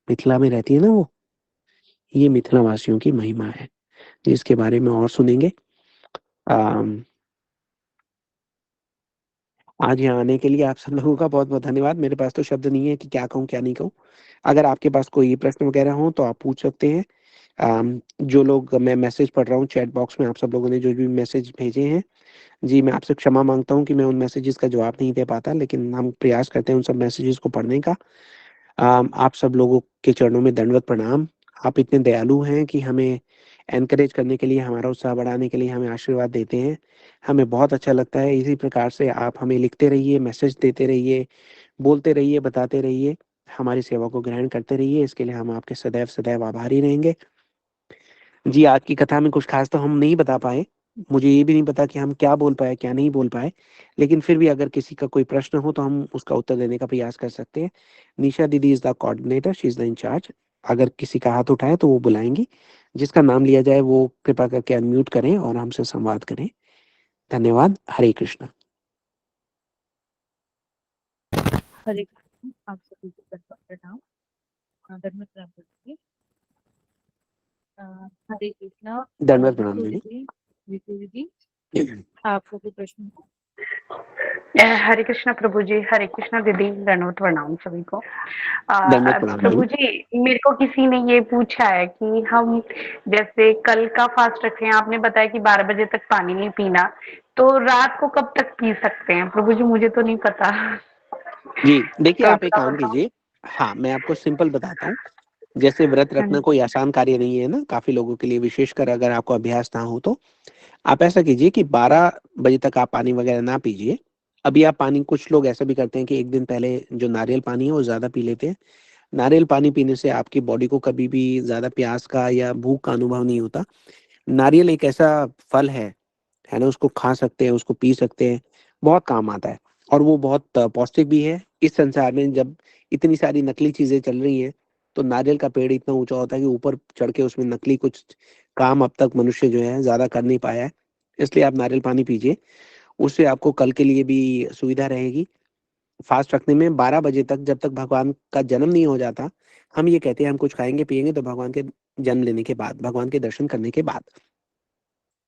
मिथिला में रहती है ना वो, ये मिथिला वासियों की महिमा है जिसके बारे में और सुनेंगे। आम, आज यहाँ आने के लिए आप सब लोगों का बहुत बहुत धन्यवाद। मेरे पास तो शब्द नहीं है कि क्या कहूँ क्या नहीं कहूँ। अगर आपके पास कोई प्रश्न वगैरह हो तो आप पूछ सकते हैं। जो लोग मैं मैसेज पढ़ रहा हूँ चैट बॉक्स में, आप सब लोगों ने जो भी मैसेज भेजे हैं, जी मैं आपसे क्षमा मांगता हूँ कि मैं उन मैसेजेस का जवाब नहीं दे पाता, लेकिन हम प्रयास करते हैं उन सब मैसेजेस को पढ़ने का। आप सब लोगों के चरणों में दंडवत प्रणाम। आप इतने दयालु हैं कि हमें एनकरेज करने के लिए, हमारा उत्साह बढ़ाने के लिए हमें आशीर्वाद देते हैं। हमें बहुत अच्छा लगता है। इसी प्रकार से आप हमें लिखते रहिए, मैसेज देते रहिए, बोलते रहिए, बताते रहिए, हमारी सेवा को ग्रहण करते रहिए। इसके लिए हम आपके सदैव सदैव आभारी रहेंगे। जी आज की कथा में कुछ खास तो हम नहीं बता पाए, मुझे ये भी नहीं पता कि हम क्या बोल पाए क्या नहीं बोल पाए, लेकिन फिर भी अगर किसी का कोई प्रश्न हो तो हम उसका उत्तर देने का प्रयास कर सकते हैं। निशा दीदी is the coordinator, she is the incharge. अगर किसी का हाथ उठाए तो वो बुलाएंगी। जिसका नाम लिया जाए वो कृपा करके अनम्यूट करें और हमसे संवाद करें। धन्यवाद। हरे कृष्ण। हरे कृष्ण। आप सभी को प्रणाम। धन्यवाद प्रणाम जी। हरे कृष्णा। दंडवत प्रणाम विष्णु दीदी। दीदी, विष्णु दीदी, दंडवत आपको कोई प्रश्न हो? हरे कृष्णा प्रभु जी, हरे कृष्णा दीदी, दंडवत प्रणाम सभी को। प्रणाम दीदी। प्रभु जी, मेरे को किसी ने ये पूछा है कि हम जैसे कल का फास्ट रखे हैं, आपने बताया कि 12 बजे तक पानी नहीं पीना, तो रात को कब तक पी सकते हैं प्रभु जी? मुझे तो नहीं पता। जी देखिए, तो आप एक थोड़ा काम बताओ। कीजिए। हाँ मैं आपको सिंपल बताता हूँ। जैसे व्रत हाँ रखना कोई आसान कार्य नहीं है ना, काफी लोगों के लिए, विशेषकर अगर आपको अभ्यास ना हो तो आप ऐसा कीजिए कि 12 बजे तक आप पानी वगैरह ना पीजिए। अभी आप पानी, कुछ लोग ऐसा भी करते हैं कि एक दिन पहले जो नारियल पानी है वो ज्यादा पी लेते हैं। नारियल पानी पीने से आपकी बॉडी को कभी भी ज्यादा प्यास का या भूख का अनुभव नहीं होता। नारियल एक ऐसा फल है ना, उसको खा सकते हैं, उसको पी सकते हैं, बहुत काम आता है। और वो बहुत पौष्टिक भी है। इस संसार में जब इतनी सारी नकली चीजें चल रही हैं तो नारियल का पेड़ इतना ऊंचा होता है कि ऊपर चढ़ के उसमें नकली कुछ काम अब तक मनुष्य जो है ज्यादा कर नहीं पाया है। इसलिए आप नारियल पानी पीजिए, उससे आपको कल के लिए भी सुविधा रहेगी। फास्ट रखने में 12 बजे तक, जब तक भगवान का जन्म नहीं हो जाता, हम ये कहते हैं हम कुछ खाएंगे पिएंगे तो भगवान के जन्म लेने के बाद, भगवान के दर्शन करने के बाद।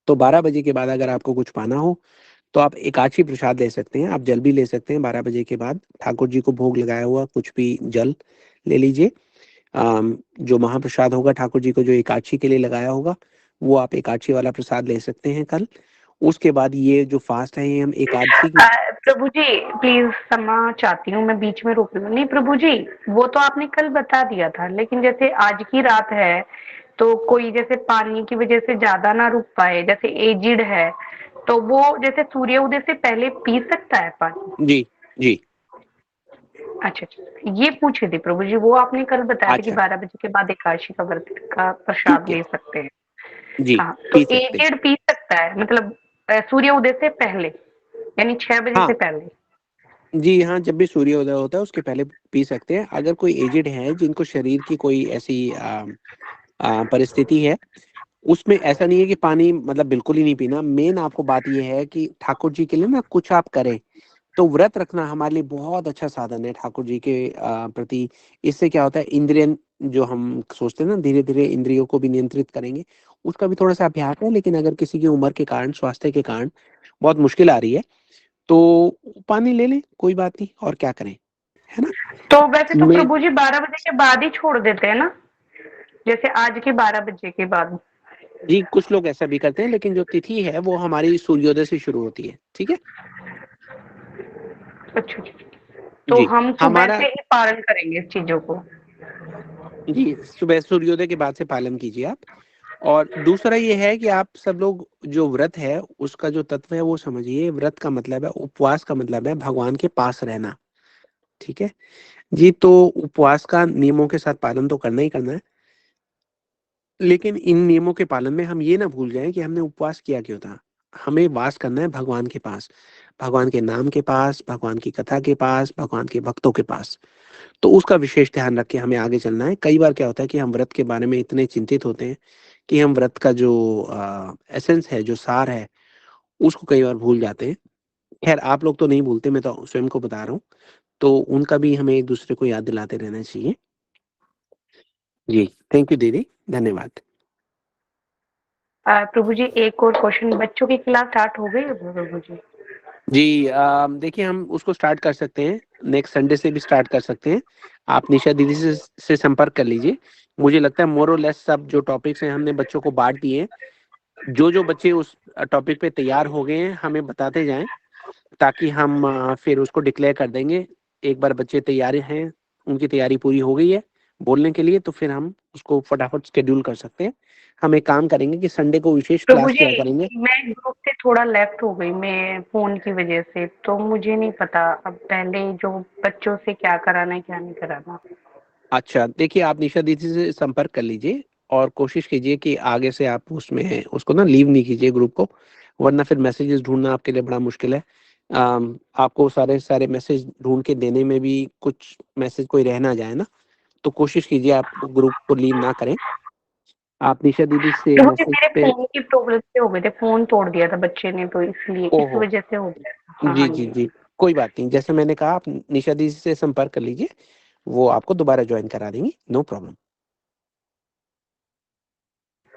तो 12 बजे के बाद अगर आपको कुछ पाना हो तो आप एकादशी प्रसाद ले सकते हैं, आप जल भी ले सकते हैं। 12 बजे के बाद ठाकुर जी को भोग लगाया हुआ कुछ भी जल ले लीजिए। जो महाप्रसाद होगा ठाकुर जी को, जो एकादशी के लिए लगाया होगा, वो आप एकादशी वाला प्रसाद ले सकते हैं कल। उसके बाद ये जो फास्ट है ये हम एकादशी की। प्रभु जी प्लीज क्षमा चाहती हूँ, मैं बीच में रोक रही हूँ। नहीं प्रभु जी, वो तो आपने कल बता दिया था, लेकिन जैसे आज की रात है तो कोई जैसे पानी की वजह से ज्यादा ना रुक पाए, जैसे एजिड है, तो वो जैसे सूर्य उदय से पहले पी सकता है पानी? जी जी। अच्छा अच्छा, ये पूछे थे प्रभु जी। वो आपने कल बताया था कि अच्छा 12 बजे के बाद एकादशी का व्रत का प्रसाद ठीक है। ले सकते हैं। जी हाँ, तो पी सकते हैं। एजेड पी सकता है मतलब सूर्य उदय से पहले, यानी 6 बजे हाँ से पहले? जी हाँ, जब भी सूर्योदय होता है उसके पहले पी सकते हैं। अगर कोई एजिड है जिनको शरीर की कोई ऐसी परिस्थिति है, उसमें ऐसा नहीं है कि पानी मतलब बिल्कुल ही नहीं पीना। मेन आपको बात यह है कि ठाकुर जी के लिए ना कुछ आप करें। तो व्रत रखना हमारे लिए बहुत अच्छा साधन है ठाकुर जी के प्रति। इससे क्या होता है, इंद्रियन जो हम सोचते हैं ना धीरे धीरे इंद्रियों को भी नियंत्रित करेंगे, उसका भी थोड़ा सा अभ्यास है। लेकिन अगर किसी की उम्र के कारण, स्वास्थ्य के कारण बहुत मुश्किल आ रही है, तो पानी ले लें, कोई बात नहीं, और क्या करें, है ना। तो वैसे तो मैं प्रभु जी 12 बजे के बाद ही छोड़ देते हैं ना, जैसे आज के 12 बजे के बाद? जी, कुछ लोग ऐसा भी करते हैं, लेकिन जो तिथि है वो हमारी सूर्योदय से शुरू होती है, ठीक है। अच्छा अच्छा। तो जी हम सुबह हमारा से ही पालन करेंगे इस चीजों को? जी सुबह सूर्योदय के बाद से पालन कीजिए आप। और दूसरा ये है कि आप सब लोग जो व्रत है उसका जो तत्व है वो समझिए। व्रत का मतलब है, उपवास का मतलब है भगवान के पास रहना, ठीक है जी। तो उपवास का नियमों के साथ पालन तो करना ही करना है, लेकिन इन नियमों के पालन में हम ये ना भूल जाएं कि हमने उपवास किया क्यों था। हमें वास करना है भगवान के पास, भगवान के नाम के पास, भगवान की कथा के पास, भगवान के भक्तों के पास। तो उसका विशेष ध्यान रख के हमें आगे चलना है। कई बार क्या होता है कि हम व्रत के बारे में इतने चिंतित होते हैं कि हम व्रत का जो एसेंस है, जो सार है, उसको कई बार भूल जाते हैं। खैर आप लोग तो नहीं भूलते, मैं तो स्वयं को बता रहा हूँ। तो उनका भी हमें एक दूसरे को याद दिलाते रहना चाहिए। जी थैंक यू दीदी, धन्यवाद। प्रभु जी एक और क्वेश्चन, बच्चों की क्लास स्टार्ट हो गई है प्रभु जी? जी देखिए हम उसको स्टार्ट कर सकते हैं, नेक्स्ट संडे से भी स्टार्ट कर सकते हैं। आप निशा दीदी से संपर्क कर लीजिए। मुझे लगता है मोर और लेस सब जो टॉपिक्स हैं हमने बच्चों को बांट दिए हैं। जो जो बच्चे उस टॉपिक पे तैयार हो गए हैं हमें बताते जाएं, ताकि हम फिर उसको डिक्लेयर कर देंगे। एक बार बच्चे तैयार हैं, उनकी तैयारी पूरी हो गई है बोलने के लिए, तो फिर हम उसको फटाफट शेड्यूल कर सकते हैं। हम एक काम करेंगे कि संडे को विशेष प्रभु क्लास जी किया करेंगे। मैं ग्रुप से थोड़ा लेफ्ट हो गई, मैं फोन की वजह से, तो मुझे नहीं पता अब पहले जो बच्चों से क्या कराना है क्या नहीं कराना। अच्छा देखिए, आप निशा दीदी से संपर्क कर लीजिए और कोशिश कीजिए कि आगे से आप उसमें उसको ना लीव नहीं कीजिए ग्रुप को, वरना फिर मैसेजेस ढूंढना आपके लिए बड़ा मुश्किल है। आपको सारे सारे मैसेज ढूंढ के देने में भी कुछ मैसेज कोई रह ना जाए ना, तो कोशिश कीजिए आप ग्रुप को लीव ना करें। आप निशा दीदी से प्रभु जी मैसेज मेरे पे। फोन की प्रॉब्लम से हो गए थे, फोन तोड़ दिया था बच्चे ने, तो इसलिए इस ओहो। वजह से हो गया था। हाँ जी हाँ जी जी। जी, कोई बात नहीं, जैसे मैंने कहा आप निशा दीदी से संपर्क कर लीजिए, वो आपको दोबारा ज्वाइन करा देंगी, नो प्रॉब्लम।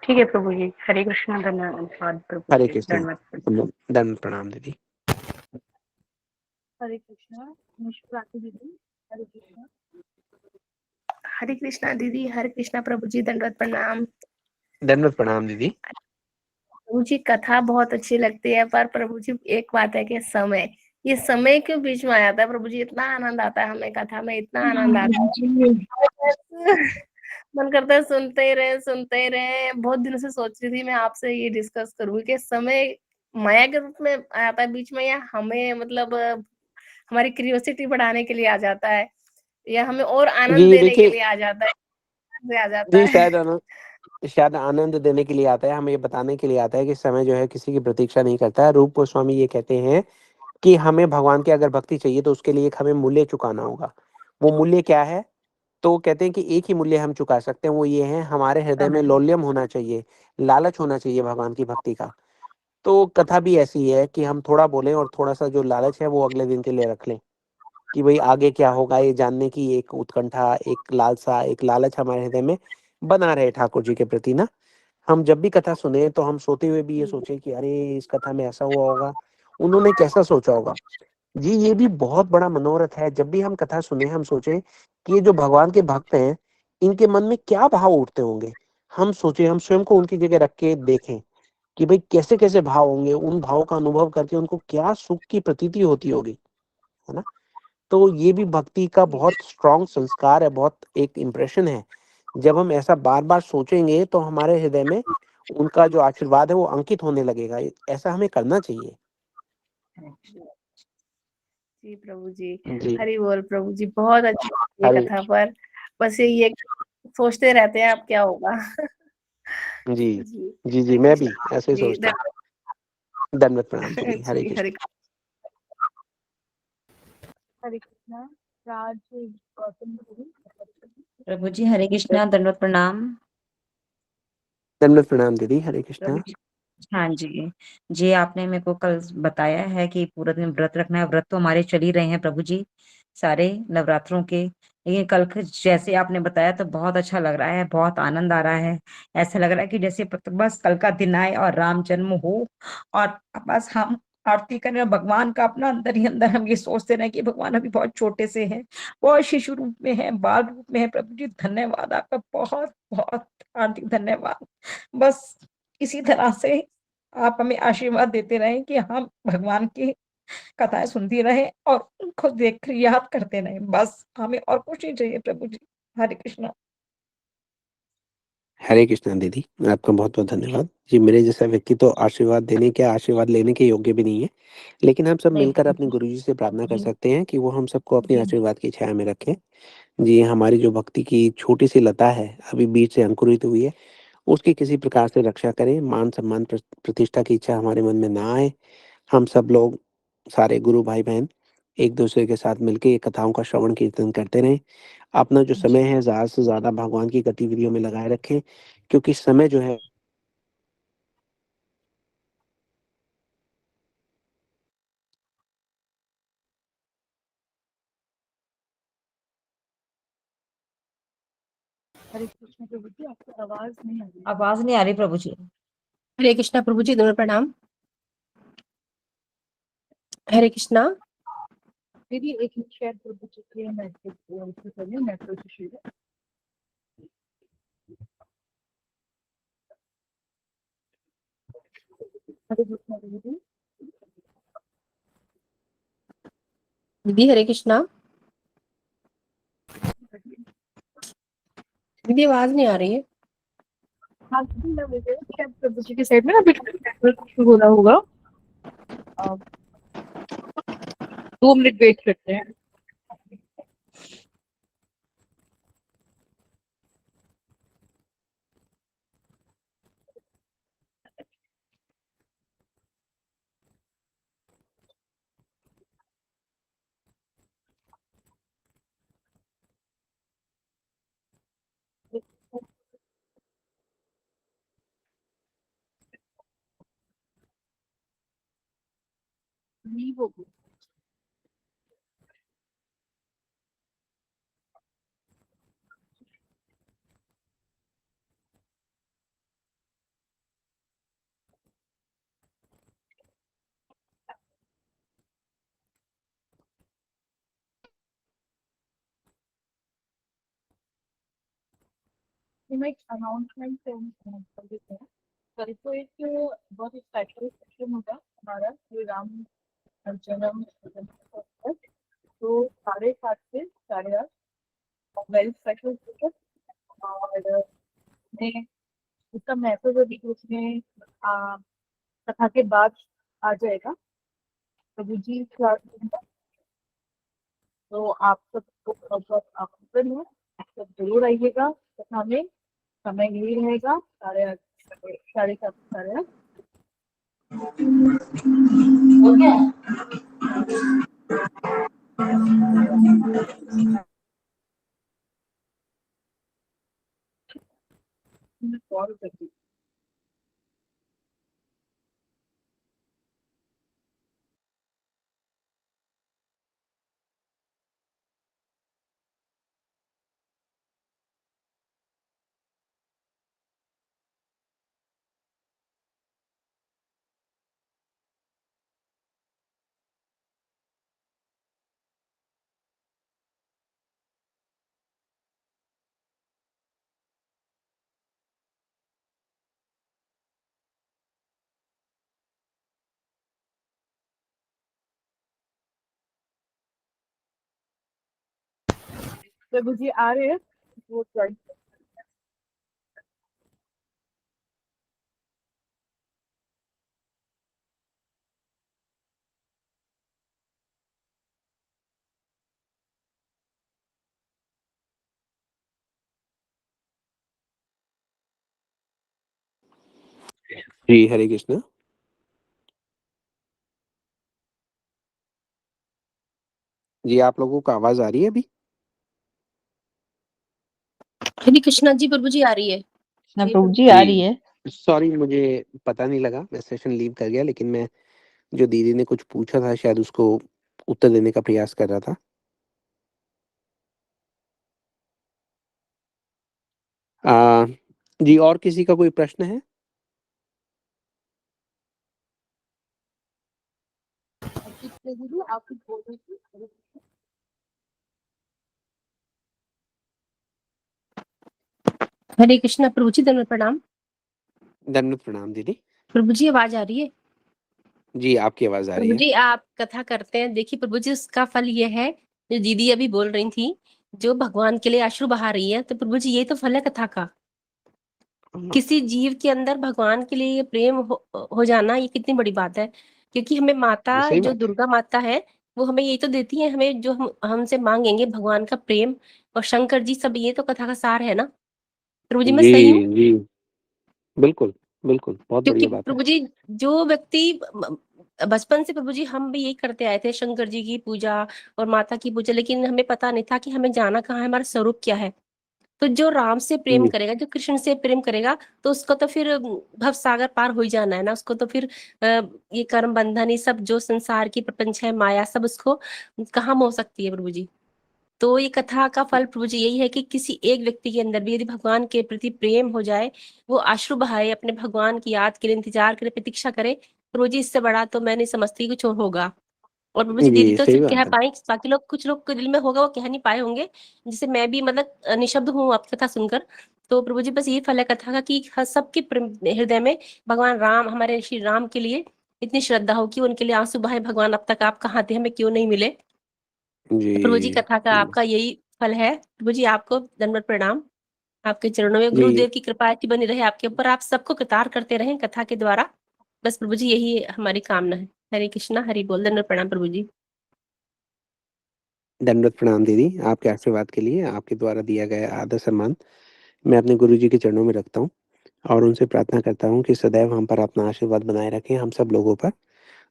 ठीक है प्रभु जी, हरे कृष्णा, धन्यवाद प्रभु हरे जी, कृष्ण। धन्यवाद। दंड प्रणाम दीदी। हरे कृष्णा। निष्प्राति दीदी। हरे कृष्णा। हरे कृष्णा दीदी, हरे कृष्णा प्रभु जी, दंडवत प्रणाम। दंड प्रणाम दीदी। प्रभु जी कथा बहुत अच्छी लगती है, पर प्रभु जी एक बात है कि समय, ये समय क्यों बीच में आ जाता है प्रभु जी? इतना आनंद आता है हमें कथा में, इतना आनंद आता है, मन करता है सुनते ही रहे सुनते ही रहे। बहुत दिनों से सोच रही थी मैं आपसे ये डिस्कस करूँ कि समय माया के रूप में आता है बीच में, या हमें मतलब हमारी क्यूरियोसिटी बढ़ाने के लिए आ जाता है, या हमें और आनंद जी देने के देखिए, लिए आ जाता है, आ जाता जी है। शायद आनंद देने के लिए आता है, हमें ये बताने के लिए आता है कि समय जो है किसी की प्रतीक्षा नहीं करता है। रूप गोस्वामी ये कहते हैं कि हमें भगवान की अगर भक्ति चाहिए तो उसके लिए एक हमें मूल्य चुकाना होगा। वो मूल्य क्या है? तो कहते हैं कि एक ही मूल्य हम चुका सकते हैं, वो ये है हमारे हृदय में लौल्यम होना चाहिए, लालच होना चाहिए भगवान की भक्ति का। तो कथा भी ऐसी है कि हम थोड़ा बोलें और थोड़ा सा जो लालच है वो अगले दिन के लिए रख लें, कि भाई आगे क्या होगा ये जानने की एक उत्कंठा, एक लालसा, एक लालच हमारे हृदय में बना रहे ठाकुर जी के प्रति ना। हम जब भी कथा सुने तो हम सोते हुए भी ये सोचे कि अरे इस कथा में ऐसा हुआ होगा, उन्होंने कैसा सोचा होगा। जी ये भी बहुत बड़ा मनोरथ है, जब भी हम कथा सुने हम सोचे कि ये जो भगवान के भक्त हैं इनके मन में क्या भाव उठते होंगे। हम सोचे, हम स्वयं को उनकी जगह रख के देखें कि भाई कैसे कैसे भाव होंगे, उन भावों का अनुभव करके उनको क्या सुख की प्रतीति होती होगी, है ना। तो ये भी भक्ति का बहुत स्ट्रॉन्ग संस्कार है, बहुत एक इम्प्रेशन है। जब हम ऐसा बार बार सोचेंगे तो हमारे हृदय में उनका जो आशीर्वाद है वो अंकित होने लगेगा। ऐसा हमें करना चाहिए। जी प्रभु जी, जी हरि बोल प्रभु जी, बहुत अच्छी लगी ये हरे कथा। पर बस ये सोचते रहते हैं अब क्या होगा। जी जी जी जी, हरे मैं भी कृष्णा ऐसे ही जी, सोचता हूँ। दंडवत प्रणाम दीदी, हरे जी कृष्ण। हरे हरे कृष्णा। राज गौतम गुरु। प्रभु जी हरे कृष्णा, दंडवत प्रणाम। दंडवत प्रणाम दीदी, हरे प्रभु कृष्णा। जी, हाँ जी। जी आपने मेरे को कल बताया है कि पूरा दिन व्रत रखना है। व्रत तो हमारे चल ही रहे हैं प्रभु जी, सारे नवरात्रों के। लेकिन कल जैसे आपने बताया तो बहुत अच्छा लग रहा है, बहुत आनंद आ रहा है। ऐसा लग रहा है कि जैसे बस कल का दिन आए और राम जन्म हो, और बस हम आरती करें और भगवान का अपना अंदर ही अंदर हम ये सोचते रहे कि भगवान अभी बहुत छोटे से हैं, बहुत शिशु रूप में है, बाल रूप में है। प्रभु जी धन्यवाद आपका, बहुत बहुत हार्दिक धन्यवाद। बस इसी तरह से आप हमें आशीर्वाद देते रहें कि हम भगवान की कथाएं सुनती रहें और उनको देख कर याद करते रहें। बस हमें और कुछ नहीं चाहिए प्रभु जी। हरे कृष्णा। हरे कृष्णा दीदी, आपका बहुत बहुत धन्यवाद जी। मेरे जैसा व्यक्ति तो आशीर्वाद देने क्या, आशीर्वाद लेने के योग्य भी नहीं है, लेकिन हम सब नहीं मिलकर प्रभु अपने जी। गुरुजी से प्रार्थना कर जी सकते हैं कि वो हम सबको अपनी जी आशीर्वाद की छाया में रखें। जी, हमारी जो भक्ति की छोटी सी लता है, अभी बीज से अंकुरित हुई है, उसकी किसी प्रकार से रक्षा करें। मान सम्मान प्रतिष्ठा की इच्छा हमारे मन में ना आए। हम सब लोग, सारे गुरु भाई बहन, एक दूसरे के साथ मिलकर ये कथाओं का श्रवण कीर्तन करते रहें। अपना जो समय जी है ज़्यादा से ज़्यादा भगवान की गतिविधियों में लगाए रखें, क्योंकि समय जो है हरे कृष्ण प्रभु जी, आपकी आवाज नहीं आ रही। आवाज नहीं आ रही प्रभु जी। हरे कृष्णा प्रभु जी, दोनों प्रणाम। हरे कृष्णा। दीदी एक मिनट, शेयर प्रभु जी के नेटवर्क करिए, नेटवर्क इशू है। हरे कृष्ण प्रभु जी। दीदी हरे कृष्णा। दीदी आवाज नहीं आ रही है। हाँ दीदी, मैं बोल रही हूँ शायद प्रभु जी के साइड में ना अभी नेटवर्क इशू हो रहा होगा। 2 मिनट वेट करते हैं। नहीं वो मैं एक अनाउंसमेंट कर देते हैं। कल को एक बहुत स्पेशल सेशन होगा हमारा, श्री राम जन्म पर। तो 7:30 से 8:30 वेरी स्पेशल सेशन। और मैं इसका मैसेज अभी उसमें कथा के बाद आ जाएगा। प्रभु जी तो आप सबको बहुत आमंत्रण है, आप सब जरूर आइएगा कथा में। समय यही रहेगा 8:30, 7:30, 8:30। हो गया। कॉल कर प्रभु जी आ रहे हैं, वो ज्वाइन। जी, हरे कृष्ण। जी, आप लोगों को आवाज़ आ रही है अभी? हरे कृष्णा जी, प्रभु जी आ रही है। हाँ प्रभु जी आ रही है। सॉरी, मुझे पता नहीं लगा, मैं सेशन लीव कर गया, लेकिन मैं जो दीदी ने कुछ पूछा था शायद उसको उत्तर देने का प्रयास कर रहा था। जी, और किसी का कोई प्रश्न है? प्रभु जी आप कुछ बोल रही थी। हरे कृष्णा प्रभु जी, दंडवत प्रणाम। दंडवत प्रणाम दीदी। प्रभु जी आवाज आ रही है? जी, आपकी आवाज़ आ रही प्रभु है। जी आप कथा करते हैं, देखिए प्रभु जी उसका फल ये है, जो दीदी अभी बोल रही थी, जो भगवान के लिए अश्रु बहा रही है, तो प्रभु जी ये तो फल है कथा का। किसी जीव के अंदर भगवान के लिए ये प्रेम हो जाना, ये कितनी बड़ी बात है। क्योंकि हमें माता, सही जो बात है। दुर्गा माता है, वो हमें ये तो देती है, हमें जो हम हमसे मांगेंगे भगवान का प्रेम, और शंकर जी सब, ये तो कथा का सार है ना। प्रभु जी मैं जी, सही हूँ? जी, बिल्कुल, बिल्कुल, बहुत क्योंकि बढ़िया बात है। प्रभु जी, जो व्यक्ति बचपन से, प्रभु जी हम भी यही करते आए थे, शंकर जी की पूजा और माता की पूजा, लेकिन हमें पता नहीं था कि हमें जाना कहाँ है, हमारा स्वरूप क्या है। तो जो राम से प्रेम जी, करेगा, जो कृष्ण से प्रेम करेगा, तो उसको तो फिर भव सागर पार हो ही जाना है ना। उसको तो फिर ये कर्म बंधन, ये सब जो संसार की प्रपंच है, माया, सब उसको कहाँ मोह सकती है प्रभु जी। तो ये कथा का फल प्रभु जी यही है कि किसी एक व्यक्ति के अंदर भी यदि भगवान के प्रति प्रेम हो जाए, वो अश्रु बहाए, अपने भगवान की याद के लिए इंतजार करे, प्रतीक्षा करे, प्रभु जी इससे बड़ा तो मैं नहीं समझती कुछ और होगा। और प्रभु जी दीदी जी, तो सही सिर्फ कह बात है। पाई, बाकी लोग, कुछ लोग के दिल में होगा वो कह नहीं पाए होंगे, जिसे मैं भी मतलब निशब्द हूँ आपकी कथा सुनकर। तो प्रभु जी बस ये फल है कथा का कि सबके हृदय में भगवान राम, हमारे श्री राम के लिए इतनी श्रद्धा हो कि उनके लिए आंसू बहाए, भगवान अब तक आप कहाँ थे, हमें क्यों नहीं मिले। जी, तो प्रभु जी कथा का जी, आपका यही फल है। प्रभु जी आपको दंडवत प्रणाम। आपके चरणों में जी, गुरुदेव की कृपा ऐसी बनी रहे आपके ऊपर, आप सबको कृतार करते रहें कथा के द्वारा। बस प्रभु जी यही हमारी कामना है। हरे कृष्णा, हरि बोल, दंडवत प्रणाम प्रभु जी। दंडवत प्रणाम दीदी, आपके आशीर्वाद के लिए, आपके द्वारा दिया गया आदर सम्मान मैं अपने गुरुजी के चरणों में रखता हूँ और उनसे प्रार्थना करता हूँ कि सदैव हम पर अपना आशीर्वाद बनाए रखें, हम सब लोगों पर,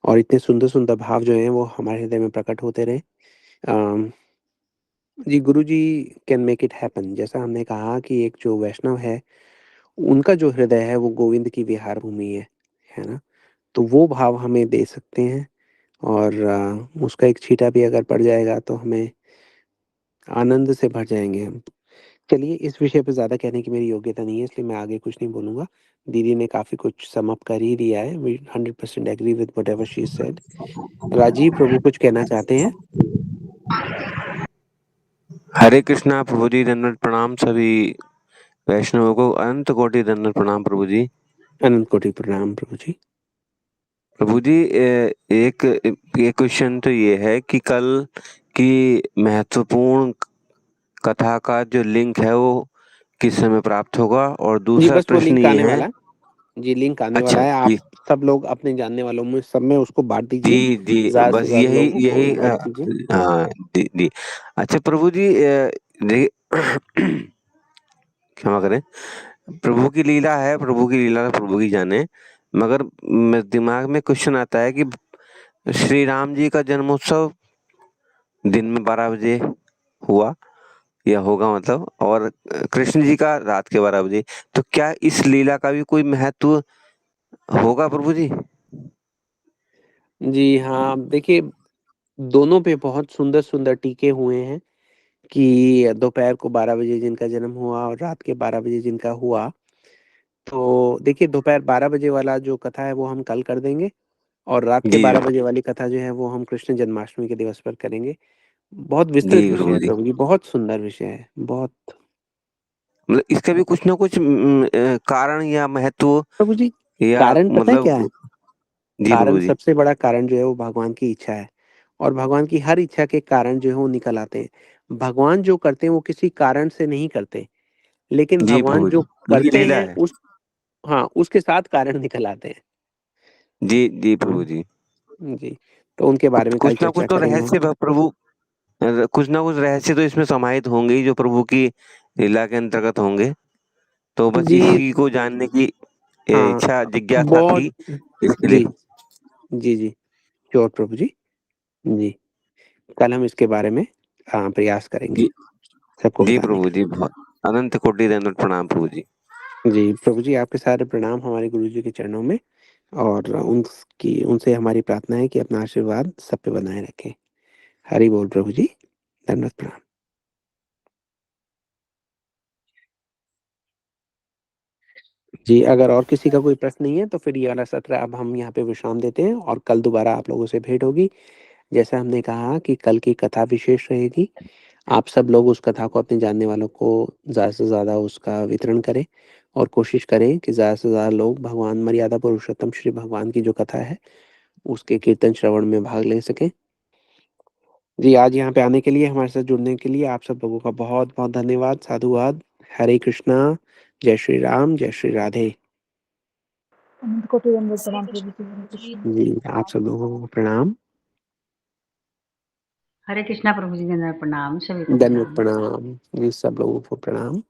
और इतने सुंदर-सुंदर भाव जो हैं वो हमारे हृदय में प्रकट होते रहें। अ, जी, गुरुजी कैन मेक इट हैपन, जैसा हमने कहा कि एक जो वैष्णव है, उनका जो हृदय है वो गोविंद की विहार भूमि है ना? तो वो भाव हमें दे सकते हैं, और उसका एक छींटा भी अगर पड़ जाएगा तो हमें आनंद से भर जाएँगे हम। चलिए, इस विषय पे ज़्यादा कहने की मेरी योग्यता नहीं है, इसलिए मैं आगे कुछ नहीं बोलूँगा। दीदी ने काफ़ी कुछ सम अप कर ही दिया है। We 100% agree with whatever she said. Rajiv Prabhu कुछ कहना चाहते हैं? हरे कृष्णा प्रभु जी, दंडवत प्रणाम सभी वैष्णवों को, अनंत कोटि दंडवत प्रणाम प्रभु जी। अनंत कोटि प्रणाम प्रभु जी। प्रभु जी, एक एक क्वेश्चन तो ये है कि कल की महत्वपूर्ण कथा का जो लिंक है वो किस समय प्राप्त होगा, और जी, दूसरा बस वो प्रश्न लिंक ये आने है। वाला है। जी, लिंक आने वाला अच्छा है। आप जी, सब लोग अपने जानने वालों में सब में उसको बाँट दीजिए। जी जी, ज़्यादा से बस ज़्यादा यही लोगों को यही इनवाइट कीजिए। हाँ जी जी। अच्छा प्रभु जी, देखिए क्षमा करें, प्रभु की लीला है, प्रभु की लीला तो प्रभु ही जाने, मगर दिमाग में क्वेश्चन आता है कि श्री राम जी का जन्मोत्सव दिन में 12 बजे हुआ या होगा, मतलब, और कृष्ण जी का रात के 12 बजे, तो क्या इस लीला का भी कोई महत्व होगा प्रभु जी? जी हाँ, देखिए दोनों पे बहुत सुंदर-सुंदर टीके हुए हैं कि दोपहर को 12 बजे जिनका जन्म हुआ और रात के 12 बजे जिनका हुआ। तो देखिए दोपहर 12 बजे वाला जो कथा है वो हम कल कर देंगे, और रात के जी 12 बजे वाली कथा जो है वो हम कृष्ण जन्माष्टमी के दिवस पर करेंगे। बहुत विस्तृत जी विषय प्रभु है जी, प्रभु जी, बहुत सुंदर विषय है, बहुत। मतलब इसका भी कुछ ना कुछ कारण या महत्व, प्रभु जी, या कारण पता है क्या है? मतलब। जी कारण, प्रभु जी। सबसे बड़ा कारण जो है वो भगवान की इच्छा है, और भगवान की हर इच्छा के कारण जो है वो निकल आते हैं। भगवान जो करते हैं वो किसी कारण से नहीं करते, लेकिन जी भगवान प्रभु जो जी, उनकी करते लीला हैं है। हाँ, उसके साथ कारण निकल आते हैं। जी, जी प्रभु जी। जी, तो उनके बारे में कल कुछ ना कुछ चर्चा तो करेंगे हम। रहस्य प्रभु, कुछ ना कुछ रहस्य तो इसमें समाहित होंगे ही जो प्रभु की लीला के अंतर्गत होंगे। तो बस जी, इसी को जानने की हाँ, इच्छा जिज्ञासा बहुत थी इसके लिए। जी, जी, जी, श्योर प्रभु जी। जी, कल हम इसके बारे में प्रयास करेंगे जी, सबको जी बताने प्रभु का। जी, बहुत अनंत कोटि दंडवत प्रणाम प्रभु जी। जी, प्रभु जी आपके सारे प्रणाम हमारे गुरु जी के चरणों में, और उनसे हमारी प्रार्थना है कि अपना आशीर्वाद सब पे बनाए रखें। हरि बोल प्रभु जी, दंडवत प्रणाम। जी, अगर और किसी का कोई प्रश्न नहीं है तो फिर ये वाला सत्र अब हम यहाँ पे विश्राम देते हैं, और कल दोबारा आप लोगों से भेंट होगी। जैसा हमने कहा कि कल की कथा विशेष रहेगी। आप सब लोग उस कथा को अपने जानने वालों को ज़्यादा से ज़्यादा उसका वितरण करें, और कोशिश करें कि ज़्यादा से ज़्यादा लोग भगवान मर्यादा पुरुषोत्तम श्री भगवान की जो कथा है उसके कीर्तन श्रवण में भाग ले सकें। जी, आज यहाँ पे आने के लिए, हमारे साथ जुड़ने के लिए आप सब लोगों का बहुत बहुत धन्यवाद, साधुवाद। हरे कृष्णा, जय श्री राम, जय श्री राधे। अनंत कोटि दंडवत प्रणाम प्रभु जी, हरे कृष्ण। जी, आप सब लोगों को प्रणाम, हरे कृष्णा प्रभु जी, दंडवत प्रणाम, सभी को दंडवत प्रणाम। प्रणाम। जी, सब लोगों को प्रणाम।